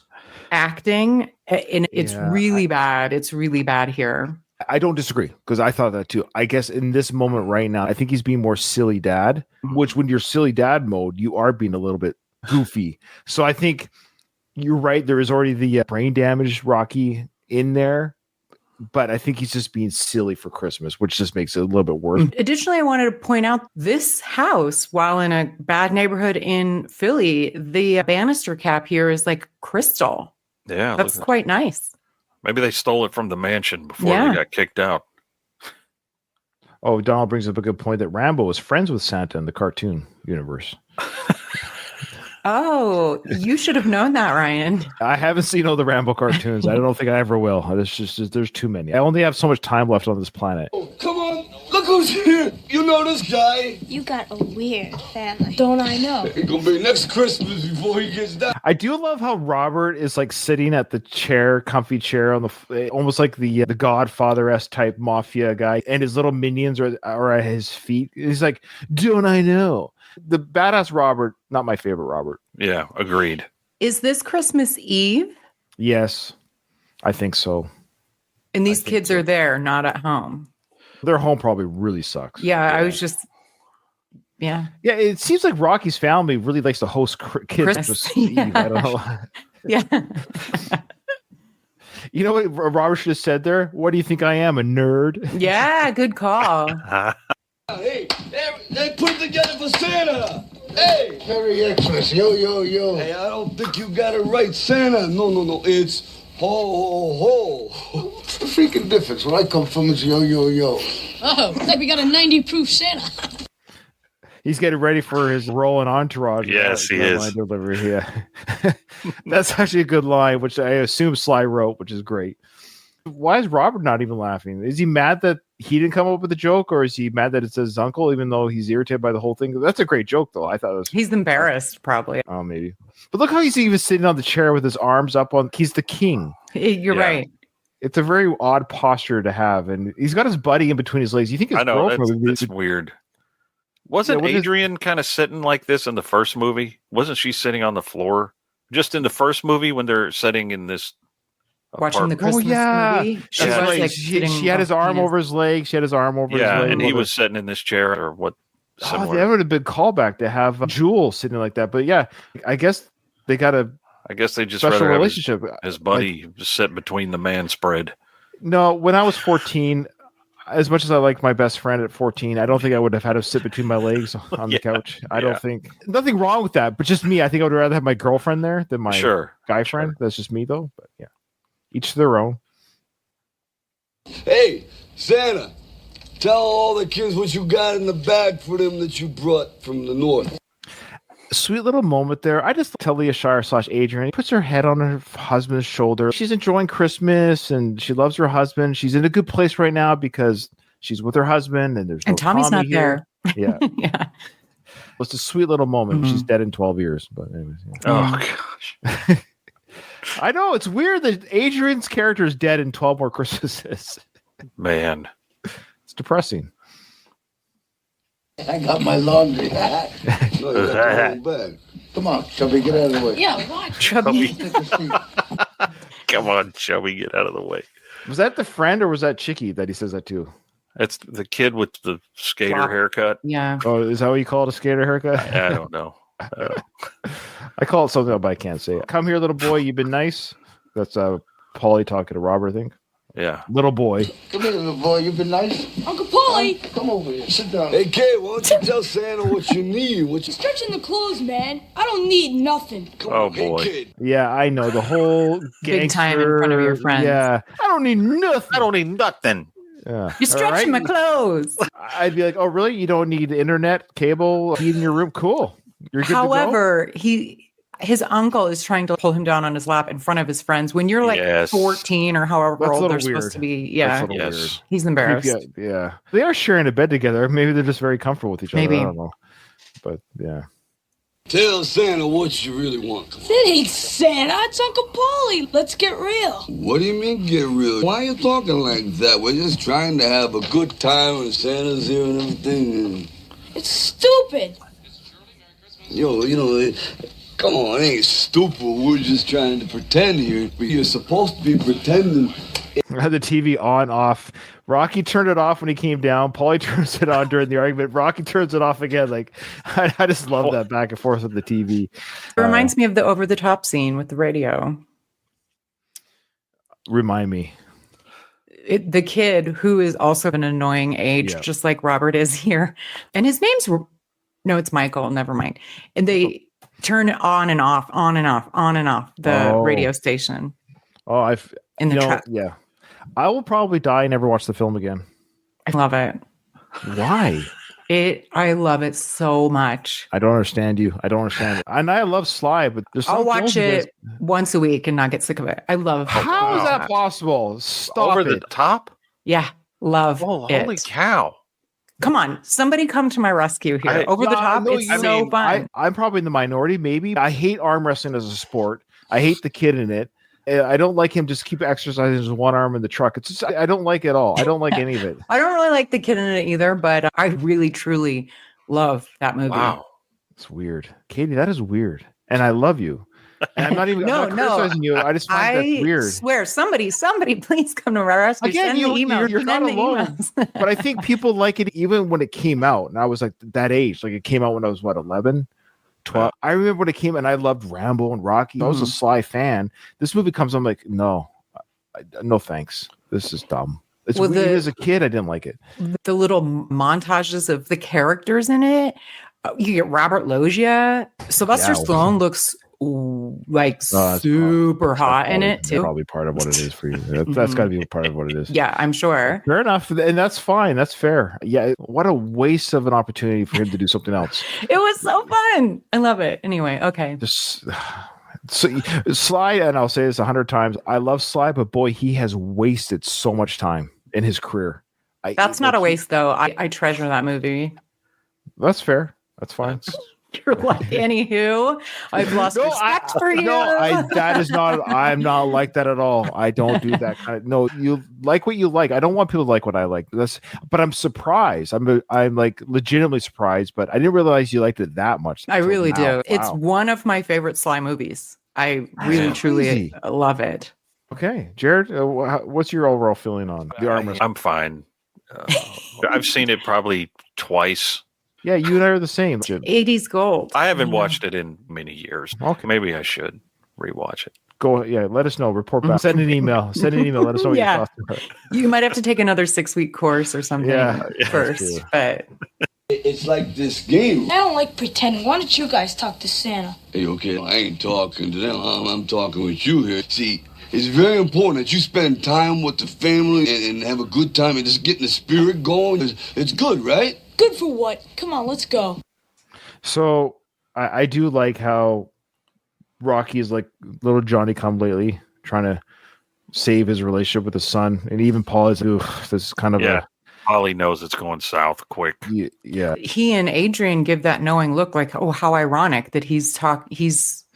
acting. And it's Yeah, really bad. It's really bad here. I don't disagree because I thought that too. I guess in this moment right now, I think he's being more silly dad, which when you're silly dad mode, you are being a little bit goofy. So I think you're right. There is already the brain damaged Rocky in there, but I think he's just being silly for Christmas, which just makes it a little bit worse. Additionally, I wanted to point out this house, while in a bad neighborhood in Philly, the banister cap here is like crystal. Yeah, That's look at- quite nice. maybe they stole it from the mansion before Yeah. they got kicked out. Oh, Donald brings up a good point that Rambo was friends with Santa in the cartoon universe. Oh, you should have known that, Ryan. I haven't seen all the Rambo cartoons. I don't think I ever will. There's too many. I only have so much time left on this planet. Oh, come on, look who's here. You know this guy. You got a weird family. Don't I know? It's gonna be next Christmas before he gets down. I do love how Robert is like sitting at the chair, comfy chair on the almost like the Godfather-esque type mafia guy, and his little minions are at his feet. He's like, "Don't I know?" The badass Robert, not my favorite Robert. Yeah, agreed. Is this Christmas Eve? Yes, I think so. And these kids are there, not at home. Their home probably really sucks. Yeah, I was just, yeah. Yeah, it seems like Rocky's family really likes to host kids Christmas, Christmas Eve. I don't know. Yeah. You know what Robert should have said there? What do you think I am, a nerd? Yeah, good call. Hey, they put it together for Santa. Hey, Merry Xmas, yo, yo, yo. hey, I don't think you got it right, Santa. No, it's ho, ho, ho. What's the freaking difference? Where I come from is yo, yo, yo. Oh, it's like we got a 90 proof Santa. He's getting ready for his role in Entourage. Yes, he That is. line delivery, yeah. That's actually a good line, which I assume Sly wrote, which is great. Why is Robert not even laughing? Is he mad that he didn't come up with the joke, or is he mad that it says his uncle, even though he's irritated by the whole thing? That's a great joke, though. I thought it was. He's embarrassed, probably. Oh, maybe. But look how he's even sitting on the chair with his arms up on. He's the king. You're Yeah. right. It's a very odd posture to have, and he's got his buddy in between his legs. You think his I know, girlfriend would that's weird. Wasn't what is- Adrian kind of sitting like this in the first movie? Wasn't she sitting on the floor? Just in the first movie when they're sitting in this Watching the apartment? Christmas movie. She, Yeah. was was, like, she had his arm over his leg. She had his arm over his Yeah, leg. and he was sitting in this chair or what Oh, similar. that would have been callback to have Jewel sitting like that. But yeah, I guess they got to I guess they just special rather have relationship. his buddy just sit between the man spread. No, when I was 14, as much as I liked my best friend at 14, I don't think I would have had him sit between my legs on the couch. I don't think nothing wrong with that, but just me. I think I would rather have my girlfriend there than my guy friend. That's just me, though. But yeah, each to their own. Hey, Santa, tell all the kids what you got in the bag for them that you brought from the north. Sweet little moment there. I just tell Leah Shire / Adrian, puts her head on her husband's shoulder. She's enjoying Christmas and she loves her husband. She's in a good place right now because she's with her husband and there's no Tommy's Tommy not here. there. Yeah. Yeah. It's a sweet little moment. Mm-hmm. She's dead in 12 years. But anyways, Oh, gosh. I know. It's weird that Adrian's character is dead in 12 more Christmases. Man. It's depressing. I got my laundry. No, you got the whole bag. Come on, Chubby, get out of the way. Yeah, watch. Chubby. Take a seat. Come on, Chubby, get out of the way. Was that the friend or was that Chicky that he says that to? That's the kid with the skater haircut. Yeah. Oh, is that what you call it, a skater haircut? I don't know. I call it something else, but I can't say it. Come here, little boy. You've been nice. That's Paulie talking to Robert, I think. Yeah. Little boy. Come here, little boy. You've been nice. Uncle Paulie, Come over here. Sit down. Hey, kid, why don't you tell Santa what you need? What you... stretching the clothes, man. I don't need nothing. Come Oh, on, hey, boy. kid. Yeah, I know. The whole Big time in front of your friends. Yeah. I don't need nothing. I don't need nothing. Yeah. You're stretching my clothes. I'd be like, oh, really? You don't need internet, cable, heat in your room? Cool. You're good However, his uncle is trying to pull him down on his lap in front of his friends when you're like 14 or however That's a old little they're weird. supposed to be. Yeah. Weird. He's embarrassed. Yeah. They are sharing a bed together. Maybe they're just very comfortable with each other. Maybe. I don't know. But yeah. Tell Santa what you really want. Come on. That ain't Santa. It's Uncle Paulie. Let's get real. What do you mean get real? Why are you talking like that? We're just trying to have a good time and Santa's here and everything. And... It's stupid. Yo, come on, it ain't stupid. We're just trying to pretend here. You're supposed to be pretending. I had the TV on, off. Rocky turned it off when he came down. Paulie turns it on during the argument. Rocky turns it off again. Like, I just love that back and forth with the TV. It reminds me of the over the top scene with the radio. Remind me. The kid who is also an annoying age, just like Robert is here. And his name's, no, it's Michael. Never mind. And they turn it on and off, the radio station. Oh, in the truck. Yeah. I will probably die and never watch the film again. I love it. Why? I love it so much. I don't understand you. I don't understand it. And I love Sly, but there's I'll watch it once a week and not get sick of it. I love it. How is that possible? Stop Over it. the top? Yeah. Love it. Holy cow. Come on. Somebody come to my rescue here. Over the top. It's so fun. I'm probably in the minority, maybe. I hate arm wrestling as a sport. I hate the kid in it. I don't like him just keep exercising his one arm in the truck. It's just, I don't like it at all. I don't like any of it. I don't really like the kid in it either, but I really, truly love that movie. Wow. It's weird. Katie, that is weird. And I love you. And I'm not even I'm not criticizing you. I just find that weird. I swear, somebody, please come to my rescue. Again, Send the emails. you're not alone. But I think people like it even when it came out. And I was like that age. Like it came out when I was, 11? 12. I remember when it came and I loved Rambo and Rocky. I was a Sly fan. This movie comes, I'm like, no thanks. This is dumb. It's weird. As a kid, I didn't like it. The little montages of the characters in it. You get Robert Loggia. Sylvester Stallone looks like super hot in it too. Probably part of what it is for you. That's got to be part of what it is. Yeah, I'm sure. Fair enough, and that's fine. That's fair. Yeah, what a waste of an opportunity for him to do something else. It was so fun. I love it. Anyway, okay. So Sly, and I'll say this 100 times. I love Sly, but boy, he has wasted so much time in his career. That's not a waste, though. I treasure that movie. That's fair. That's fine. You're like, anywho, I've lost respect for you. No, that is not. I'm not like that at all. I don't do that kind of. No, you like what you like. I don't want people to like what I like. But I'm surprised. I'm like legitimately surprised. But I didn't realize you liked it that much. I really do. Wow. It's one of my favorite Sly movies. I really, truly love it. Okay, Jared, what's your overall feeling on the arm wrestling? I'm fine. I've seen it probably twice. Yeah, you and I are the same. 80s gold. I haven't watched it in many years. Okay. Maybe I should. rewatch it. Go, let us know. Report back. Send an email. Let us know what your thoughts are. You might have to take another 6-week course or something first. But It's like this game. I don't like pretending. Why don't you guys talk to Santa? Hey, okay, I ain't talking to them. I'm talking with you here. See, it's very important that you spend time with the family and have a good time and just getting the spirit going. It's good, right? Good for what? Come on, let's go. So I do like how Rocky is like little Johnny come lately, trying to save his relationship with his son. And even Paul is, this is kind of Polly knows it's going south quick. Yeah. He and Adrian give that knowing look like, oh, how ironic that he's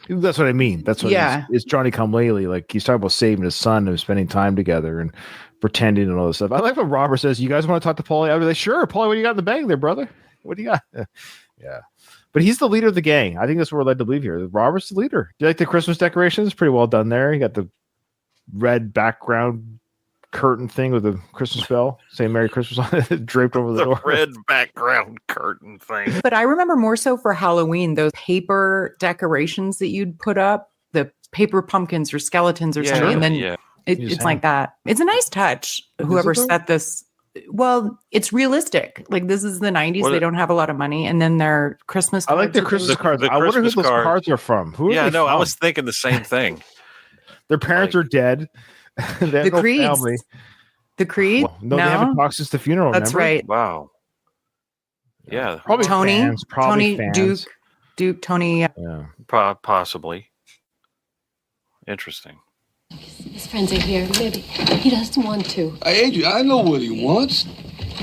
that's what I mean. That's what it's Johnny come lately. Like he's talking about saving his son and spending time together and pretending and all this stuff. I like when Robert says, "You guys want to talk to Paulie?" I'd be like, "Sure, Paulie. What do you got in the bag there, brother? What do you got?" Yeah, but he's the leader of the gang. I think that's what we're led to believe here. Robert's the leader. Do you like the Christmas decorations? Pretty well done there. You got the red background curtain thing with the Christmas bell saying "Merry Christmas" on it, draped over the door. Red background curtain thing. But I remember more so for Halloween, those paper decorations that you'd put up, the paper pumpkins or skeletons or something. And then it's like that. It's a nice touch. Whoever set this, well, it's realistic. Like this is the 90s. They don't have a lot of money. And then their Christmas cards. I like the Christmas cards. I wonder who those cards are from. Who are they from? I was thinking the same thing. Their parents are dead. The Creeds. Family. The Creed? Well, no, they haven't talked since the funeral. That's remember? Right. Wow. Yeah. Probably Tony. Fans, probably Tony, fans. Duke, Tony. Yeah. Possibly. Interesting. His friends are here. Maybe he doesn't want to. Hey, Adrian, I know what he wants.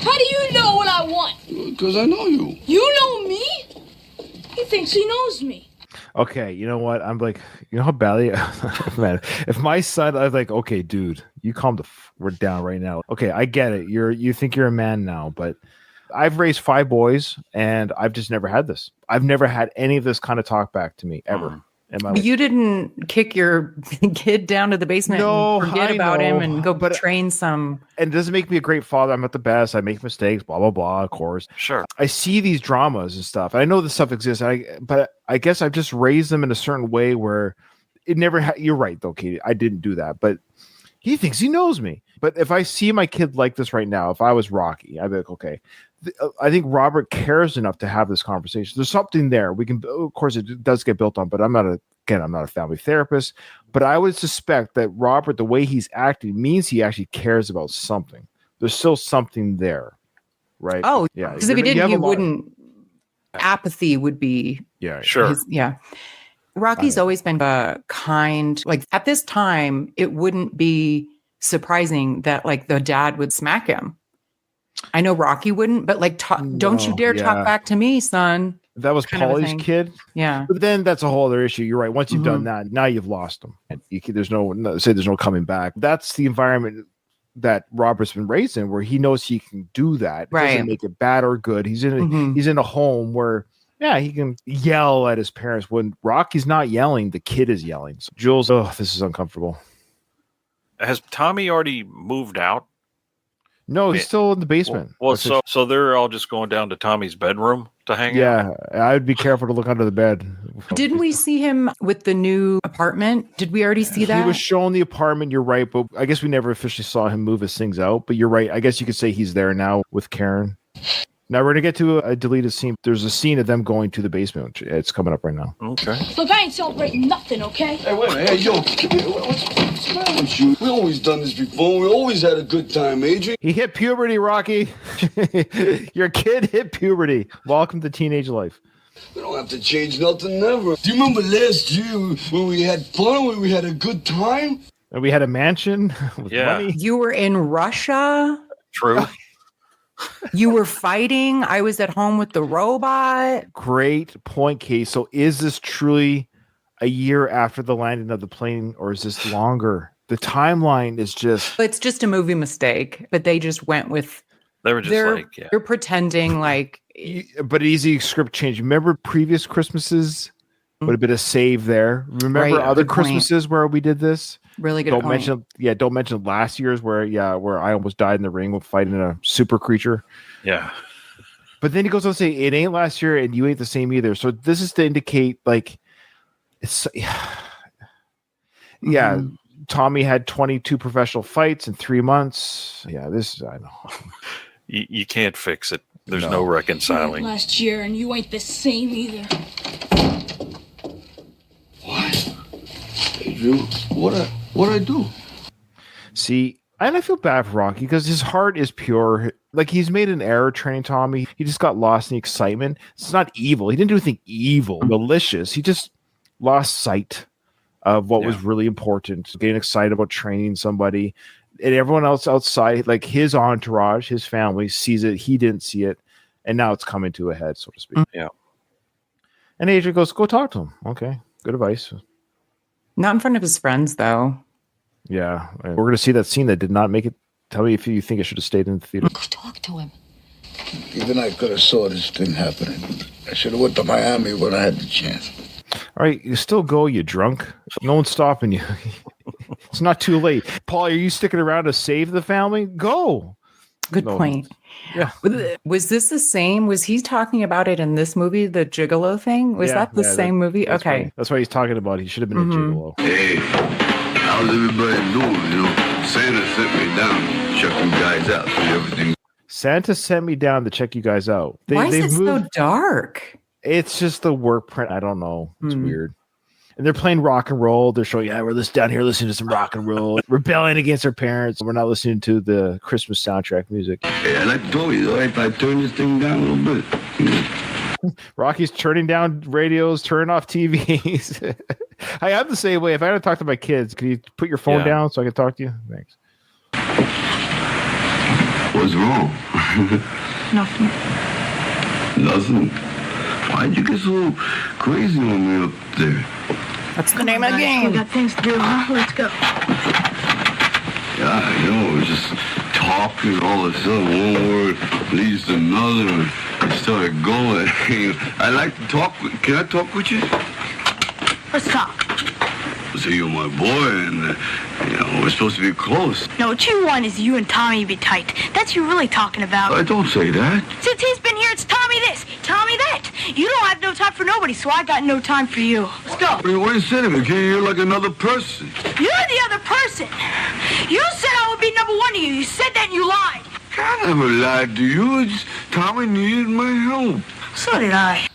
How do you know what I want? Because I know you. You know me? He thinks he knows me. Okay, you know what? I'm like, you know how badly, man. If my son, I was like, okay, dude, you calm we're down right now. Okay, I get it. You think you're a man now, but I've raised 5 boys, and I've just never had this. I've never had any of this kind of talk back to me ever. But you didn't kick your kid down to the basement and forget about him and go train some. And it doesn't make me a great father. I'm not the best. I make mistakes, blah, blah, blah, of course. Sure. I see these dramas and stuff. I know this stuff exists. But I guess I've just raised them in a certain way where it never you're right, though, Katie. I didn't do that. But he thinks he knows me. But if I see my kid like this right now, if I was Rocky, I'd be like, okay. I think Robert cares enough to have this conversation. There's something there. We can, of course, it does get built on, but I'm not a family therapist, but I would suspect that Robert, the way he's acting means he actually cares about something. There's still something there, right? Oh, yeah. Because if he didn't, he wouldn't. Apathy would be. Yeah, sure. Rocky's always been a kind, like at this time, it wouldn't be surprising that like the dad would smack him. I know Rocky wouldn't, but like, don't you dare talk back to me, son. That was Paulie's kid. Yeah. But then that's a whole other issue. You're right. Once you've done that, now you've lost them. And there's no coming back. That's the environment that Robert's been raised in, where he knows he can do that. It doesn't make it bad or good. He's in a home where, he can yell at his parents. When Rocky's not yelling, the kid is yelling. So Jules, this is uncomfortable. Has Tommy already moved out? No, he's still in the basement. Well, so they're all just going down to Tommy's bedroom to hang out? Yeah, I would be careful to look under the bed. Didn't we see him with the new apartment? Did we already see that? He was shown the apartment, you're right, but I guess we never officially saw him move his things out. But you're right. I guess you could say he's there now with Karen. Now we're going to get to a deleted scene. There's a scene of them going to the basement. It's coming up right now. Okay. Look, I ain't celebrating nothing, okay? Hey, wait a minute. Hey, yo, come here. What's the matter with you? We always done this before. We always had a good time, Adrian. He hit puberty, Rocky. Your kid hit puberty. Welcome to teenage life. We don't have to change nothing, never. Do you remember last year when we had fun, when we had a good time? And we had a mansion with money. You were in Russia. True. You were fighting. I was at home with the robot. Great point, Kate. So is this truly a year after the landing of the plane, or is this longer? The timeline is just... It's just a movie mistake, but they just went with... They were just they're pretending like... But easy script change. Remember previous Christmases? Would have been a save there. Remember other Christmases where we did this? Really good point. Don't mention last year's where I almost died in the ring with fighting a super creature. Yeah. But then he goes on to say, it ain't last year and you ain't the same either. So this is to indicate like it's Yeah. Tommy had 22 professional fights in 3 months. Yeah, I know. You can't fix it. There's no reconciling. Last year, and you ain't the same either. What? Hey, Drew, what I do? See, and I feel bad for Rocky because his heart is pure. Like, he's made an error training Tommy. He just got lost in the excitement. It's not evil. He didn't do anything evil, malicious. He just lost sight of what was really important. Getting excited about training somebody. And everyone else outside, like his entourage, his family, sees it. He didn't see it. And now it's coming to a head, so to speak. Yeah. And Adrian goes, go talk to him. Okay. Good advice. Not in front of his friends, though. Yeah. And we're going to see that scene that did not make it. Tell me if you think it should have stayed in the theater. Go talk to him. Even I could have saw this thing happening. I should have went to Miami when I had the chance. All right. You still go, you drunk. No one's stopping you. It's not too late. Paul, are you sticking around to save the family? Go. Good point. Yeah. Was this the same? Was he talking about it in this movie, the Gigolo thing? Was that the same movie? That's Okay. Right. That's why he's talking about. He should have been a gigolo. Hey, how's everybody doing? You know, Santa sent me down to check you guys out. See everything. Santa sent me down to check you guys out. Why is it so dark? It's just the work print. I don't know. It's weird. And they're playing rock and roll. They're showing, we're down here listening to some rock and roll, rebelling against our parents. We're not listening to the Christmas soundtrack music. Hey, I like to tell you, if I turn this thing down a little bit. Rocky's turning down radios, turning off TVs. I am the same way. If I had to talk to my kids, can you put your phone down so I can talk to you? Thanks. What's wrong? Nothing. Nothing. Why'd you get so crazy on me up there? That's the name of the game. We got things to do, huh? Let's go. Yeah, you know, we're just talking all of a sudden. One word leads to another, and it started going. I like to talk. Can I talk with you? Let's talk. So you're my boy, and you know we're supposed to be close. No, what you want is you and Tommy be tight. That's you really talking about. I don't say that. Since he's been here, it's Tommy this, Tommy that. You don't have no time for nobody, so I got no time for you. Let's go. What are you saying? You're like another person. You're the other person. You said I would be number one to you. You said that and you lied. I never lied to you. Tommy needed my help. So did I.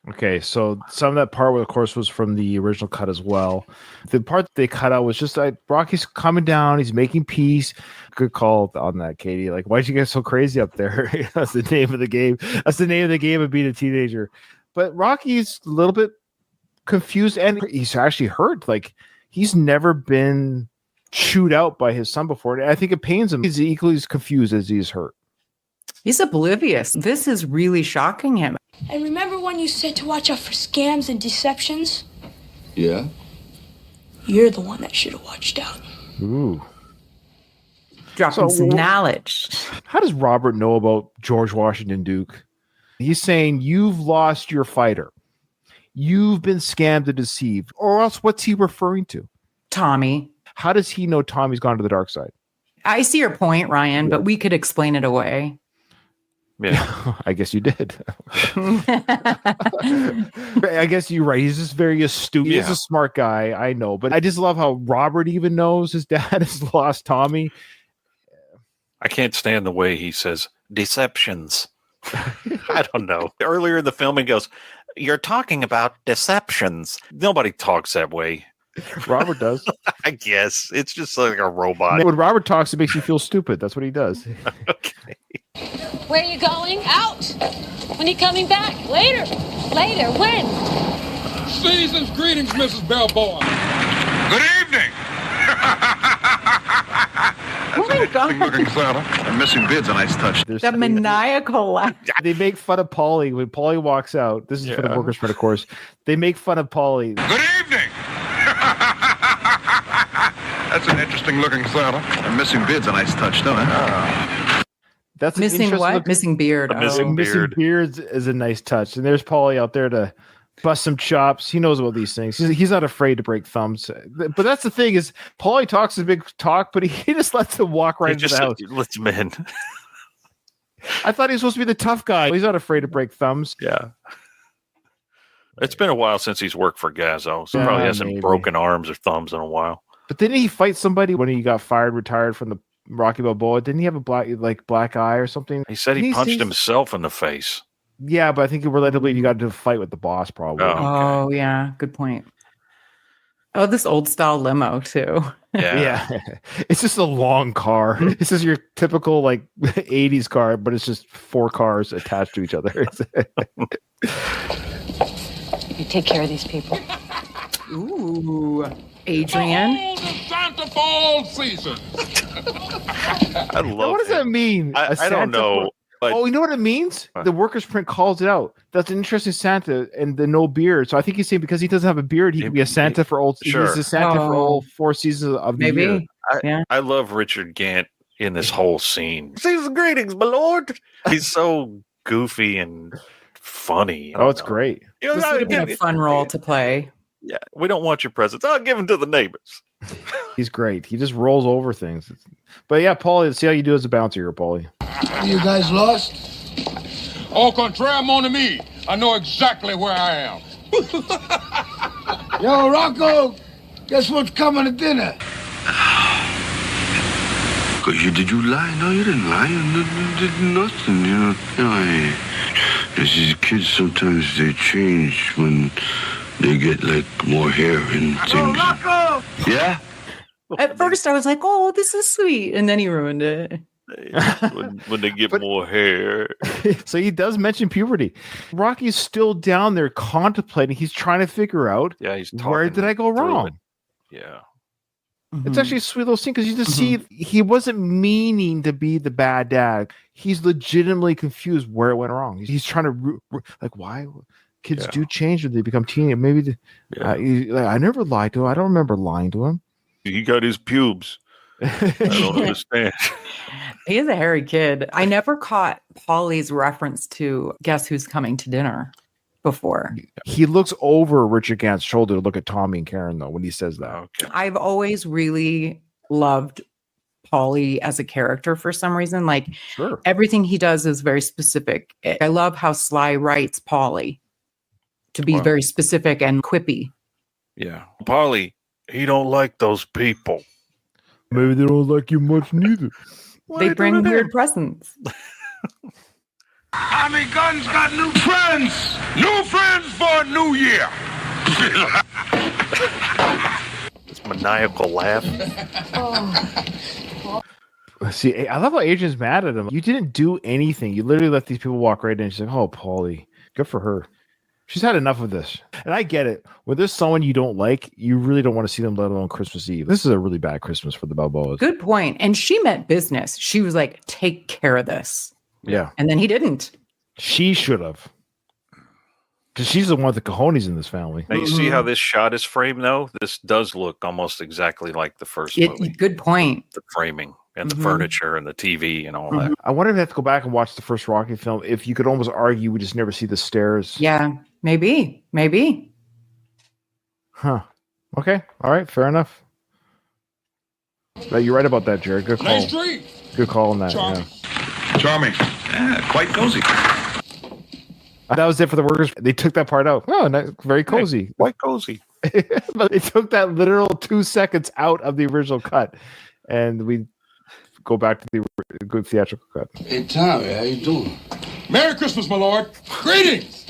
Okay, so some of that part, of course, was from the original cut as well. The part that they cut out was just like Rocky's coming down, he's making peace. Good call on that, Katie. Like, why'd you get so crazy up there? That's the name of the game. That's the name of the game of being a teenager. But Rocky's a little bit confused, and he's actually hurt. Like, he's never been chewed out by his son before. And I think it pains him. He's equally as confused as he's hurt. He's oblivious. This is really shocking him. And remember when you said to watch out for scams and deceptions? Yeah? You're the one that should have watched out. Ooh. Dropping some knowledge. How does Robert know about George Washington Duke? He's saying, you've lost your fighter. You've been scammed and deceived. Or else what's he referring to? Tommy. How does he know Tommy's gone to the dark side? I see your point, Ryan, but we could explain it away. Yeah, I guess you did. I guess you're right. He's just very astute. He's a smart guy. I know, but I just love how Robert even knows his dad has lost Tommy. I can't stand the way he says deceptions. I don't know. Earlier in the film, he goes, "You're talking about deceptions." Nobody talks that way. Robert does. I guess it's just like a robot. When Robert talks, it makes you feel stupid. That's what he does. Okay. Where are you going? Out! When are you coming back? Later. Later. When? Season's greetings, Mrs. Balboa. Good evening. Oh my God. Looking Santa. I'm missing bids, a nice touch. The maniacal laugh. They make fun of Paulie when Paulie walks out. This is for the workers' friend, of course. They make fun of Paulie. Good evening. That's an interesting looking Santa. I'm missing bids, a nice touch, don't I? That's missing what? Missing beard. Missing Missing beards is a nice touch. And there's Paulie out there to bust some chops. He knows about these things. He's not afraid to break thumbs. But that's the thing is, Paulie talks a big talk, but he just lets him walk right into the house. Lets him in. I thought he was supposed to be the tough guy. He's not afraid to break thumbs. Yeah. It's been a while since he's worked for Gazzo, so Yeah, probably hasn't maybe. broken arms or thumbs in a while. But didn't he fight somebody when he got retired from the Rocky Balboa? Didn't he have a black eye or something? He said he punched himself in the face. Yeah, but I think we're led to believe you got into a fight with the boss, probably. Oh, yeah. Good point. Oh, this old style limo, too. Yeah. It's just a long car. This is your typical 80s car, but it's just 4 cars attached to each other. You take care of these people. Ooh, Adrian. Oh, the Santa Paulie season. I love What does that mean? I don't know. Oh, you know what it means? The workers' print calls it out. That's an interesting Santa and the no beard. So I think he's saying because he doesn't have a beard, he can be a Santa for all. Sure. He's a Santa for all 4 seasons of the year. Yeah. I love Richard Gant in this whole scene. Season's greetings, my lord. He's so goofy and funny. Oh, it's great. This would have been a fun role to play. Yeah, we don't want your presents. I'll give them to the neighbors. He's great. He just rolls over things. But yeah, Paulie, let's see how you do as a bouncer here, Paulie. You guys lost? Au contraire, mon ami. I know exactly where I am. Yo, Rocco, guess what's coming to dinner? Did you lie? No, you didn't lie. You did nothing, As kids, sometimes they change when they get, more hair and things. Rocco! Yeah? At first, I was like, oh, this is sweet. And then he ruined it. when they get more hair. So he does mention puberty. Rocky's still down there contemplating. He's trying to figure out, he's where did I go wrong? Yeah. It's actually a sweet little scene because you just see he wasn't meaning to be the bad dad. He's legitimately confused where it went wrong. He's trying to why kids do change when they become teenagers. Maybe I never lied to him. I don't remember lying to him. He got his pubes. I don't understand. He is a hairy kid. I never caught Paulie's reference to Guess Who's Coming to Dinner before. He looks over Richard Gant's shoulder to look at Tommy and Karen, though, when he says that. Okay. I've always really loved Paulie as a character for some reason. Sure. Everything he does is very specific. I love how Sly writes Paulie to be very specific and quippy. Yeah. Paulie, he don't like those people. Maybe they don't like you much neither. They bring weird presents. Tommy Gunn's got new friends. New friends for a new year. This maniacal laugh. See, I love how Adrian's mad at him. You didn't do anything. You literally let these people walk right in. She's like, oh, Paulie, good for her. She's had enough of this. And I get it. When there's someone you don't like, you really don't want to see them, let alone Christmas Eve. This is a really bad Christmas for the Balboas. Good point. And she meant business. She was like, take care of this. Yeah. And then he didn't. She should have. Because she's the one with the cojones in this family. Now, you see how this shot is framed, though? This does look almost exactly like the first movie. Good point. The framing and the furniture and the TV and all that. I wonder if I have to go back and watch the first Rocky film. If you could almost argue we just never see the stairs. Yeah, maybe. Huh. Okay. All right. Fair enough. No, you're right about that, Jared. Good call. Nice street. Good call on that. Charming. Yeah. Charming. Yeah, quite cozy. That was it for the workers. They took that part out. Oh, very cozy. Quite cozy. But they took that literal 2 seconds out of the original cut, and we go back to the good theatrical cut. Hey, Tommy, how you doing? Merry Christmas, my lord. Greetings.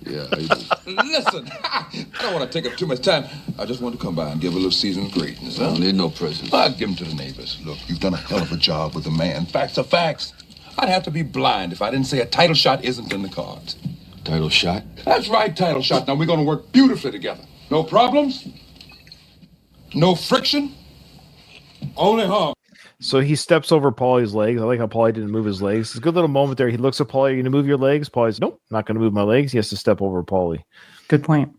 Yeah, how you doing? Listen, I don't want to take up too much time. I just want to come by and give a little season's greetings. I don't need no presents. I'll give them to the neighbors. Look, you've done a hell of a job with the man. Facts are facts. I'd have to be blind if I didn't say a title shot isn't in the cards. Title shot? That's right, title shot. Now we're going to work beautifully together. No problems. No friction. Only harm. So he steps over Paulie's legs. I like how Paulie didn't move his legs. It's a good little moment there. He looks at Paulie. Are you going to move your legs? Paulie's, nope, not going to move my legs. He has to step over Paulie. Good point.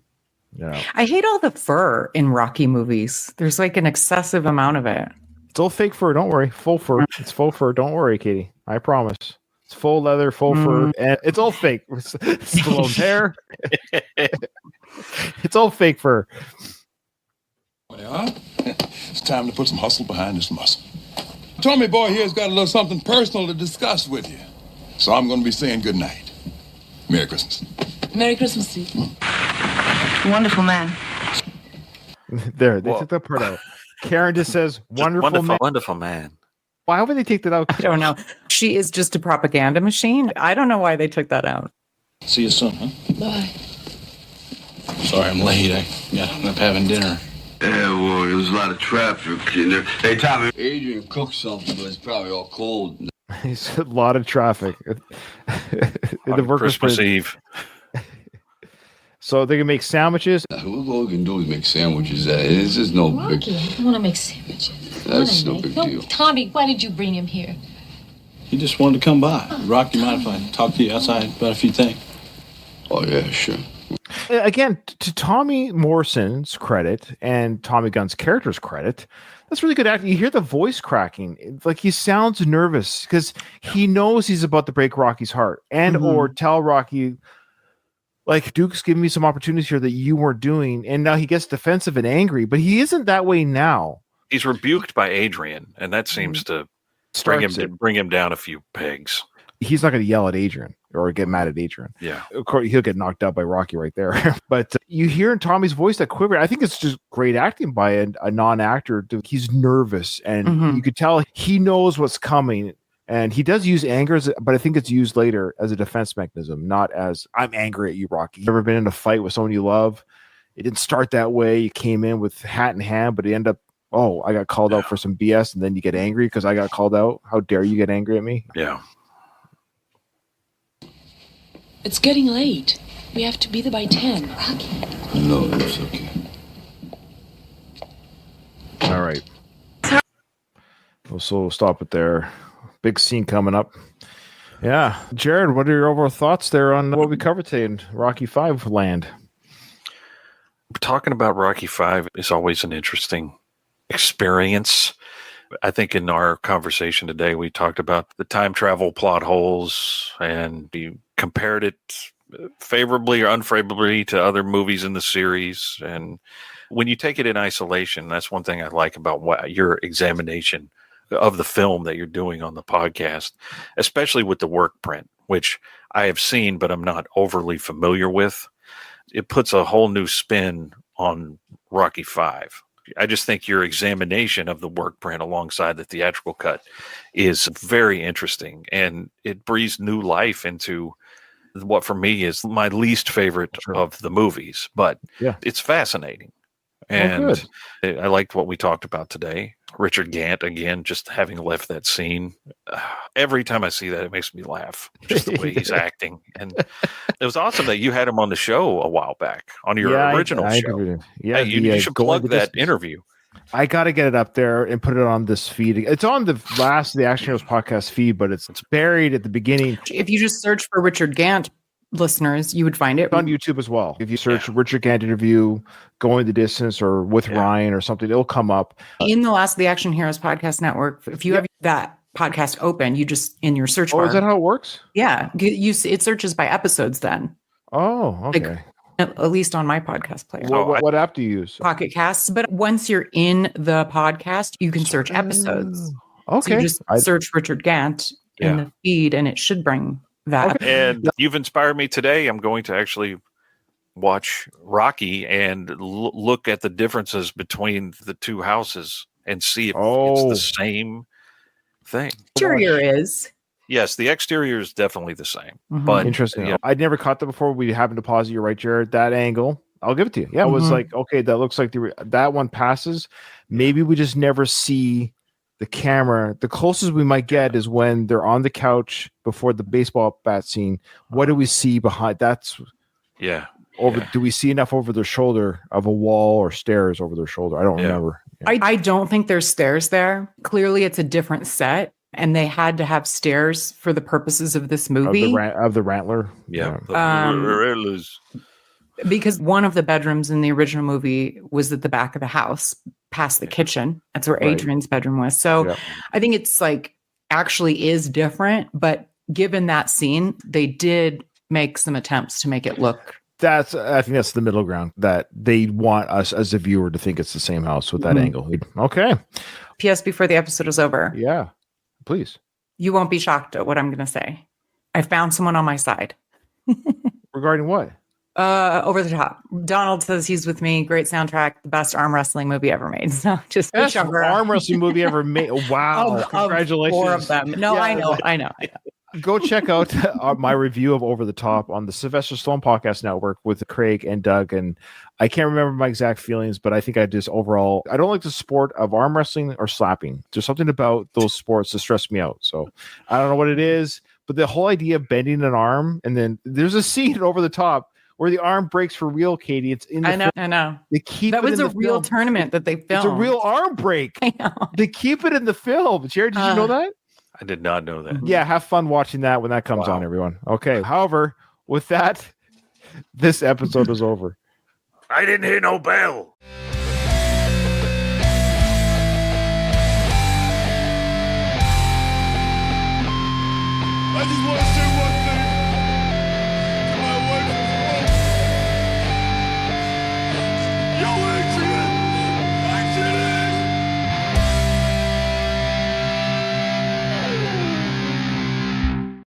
Yeah. I hate all the fur in Rocky movies. There's like an excessive amount of it. It's all fake fur. Don't worry. Full fur. It's faux fur. Don't worry, Katie. I promise. It's full leather, full fur, and it's all fake. Stallone's hair. It's all fake fur. Yeah. It's time to put some hustle behind this muscle. Tommy boy here's got a little something personal to discuss with you. So I'm going to be saying good night. Merry Christmas. Merry Christmas to you. Wonderful man. There, they took that part out. Karen just says, wonderful man. Wonderful man. Why would they take that out? I don't know. She is just a propaganda machine. I don't know why they took that out. See you soon, huh? Bye. Sorry I'm late. I got up having dinner. Yeah, well, there was a lot of traffic in there. Hey, Tommy, Adrian cooked something, but it's probably all cold. It's a lot of traffic. On Christmas Eve. So they can make sandwiches. All we can do is make sandwiches. This is no Rocky, big... I don't want to make sandwiches. That's no big deal. Tommy, why did you bring him here? He just wanted to come by. Rocky, mind if I talk to you outside about a few things? Oh, yeah, sure. Again, to Tommy Morrison's credit and Tommy Gunn's character's credit, that's really good acting. You hear the voice cracking. It's like he sounds nervous because he knows he's about to break Rocky's heart and or tell Rocky, like, Duke's giving me some opportunities here that you weren't doing. And now he gets defensive and angry, but he isn't that way now. He's rebuked by Adrian, and that seems to bring him down a few pegs. He's not going to yell at Adrian or get mad at Adrian. Yeah. Of course, he'll get knocked out by Rocky right there. But you hear in Tommy's voice that quiver. I think it's just great acting by a non-actor. He's nervous, and you could tell he knows what's coming. And he does use anger, but I think it's used later as a defense mechanism, not as, I'm angry at you, Rocky. You ever been in a fight with someone you love? It didn't start that way. You came in with hat in hand, but it ended up, oh, I got called out for some BS, and then you get angry because I got called out. How dare you get angry at me? Yeah. It's getting late. We have to be there by 10. Rocky. No, it's okay. All right. So we'll stop it there. Big scene coming up. Yeah. Jared, what are your overall thoughts there on what we covered today in Rocky V land? Talking about Rocky V is always an interesting experience. I think in our conversation today, we talked about the time travel plot holes, and you compared it favorably or unfavorably to other movies in the series. And when you take it in isolation, that's one thing I like about your examination of the film that you're doing on the podcast, especially with the work print, which I have seen, but I'm not overly familiar with. It puts a whole new spin on Rocky V. I just think your examination of the work print alongside the theatrical cut is very interesting, and it breathes new life into what for me is my least favorite of the movies, but it's fascinating. And I liked what we talked about today. Richard Gant, again, just having left that scene. Every time I see that, it makes me laugh, just the way he's acting. And it was awesome that you had him on the show a while back, on your original show. Yeah, you should plug that interview. I got to get it up there and put it on this feed. It's on the last of the Action Heroes podcast feed, but it's buried at the beginning. If you just search for Richard Gant, listeners, you would find it on YouTube as well. If you search Richard Gant interview, Going the Distance, or With Ryan or something, it'll come up. In the last of the Action Heroes podcast network, if you have that podcast open, you just in your search bar. Oh, is that how it works? Yeah. It searches by episodes then. Oh, okay. Like, at least on my podcast player. What app do you use? Pocket Casts. But once you're in the podcast, you can search episodes. Okay. So you just search Richard Gant in the feed, and it should bring that. Okay. And you've inspired me today. I'm going to actually watch Rocky and look at the differences between the two houses and see if it's the same thing. Exterior is. Yes, the exterior is definitely the same. Mm-hmm. But interesting. I'd never caught that before. We happened to pause it. You're right, Jared. That angle, I'll give it to you. Yeah, it was like, okay, that looks like that one passes. Maybe we just never see the camera. The closest we might get is when they're on the couch before the baseball bat scene. What do we see behind? That's Do we see enough over their shoulder of a wall or stairs over their shoulder? I don't remember. Yeah. I don't think there's stairs there. Clearly, it's a different set, and they had to have stairs for the purposes of this movie. Of the Rantler. Yeah. Because one of the bedrooms in the original movie was at the back of the house, past the kitchen. That's where Adrian's bedroom was. So I think it's like actually is different, but given that scene, they did make some attempts to make it look. I think that's the middle ground, that they want us as a viewer to think it's the same house with that angle. Okay. P.S. before the episode is over. Yeah, please. You won't be shocked at what I'm going to say. I found someone on my side. Regarding what? Over the Top. Donald says he's with me. Great soundtrack. The best arm wrestling movie ever made. So just Best arm wrestling movie ever made. Wow. Congratulations. Of 4 of them. No, yeah. I know. Go check out my review of Over the Top on the Sylvester Stallone Podcast Network with Craig and Doug. And I can't remember my exact feelings, but I think I just overall, I don't like the sport of arm wrestling or slapping. There's something about those sports that stress me out. So I don't know what it is, but the whole idea of bending an arm, and then there's a scene Over the Top where the arm breaks for real, Katie. It's in the I know. They keep that it was in a the real film. tournament that they filmed. It's a real arm break. I know. They keep it in the film. Jared, did you know that? I did not know that. Yeah, have fun watching that when that comes on, everyone. Okay. However, with that, this episode is over. I didn't hear no bell. I just want to say one thing to my wife and home. Yo,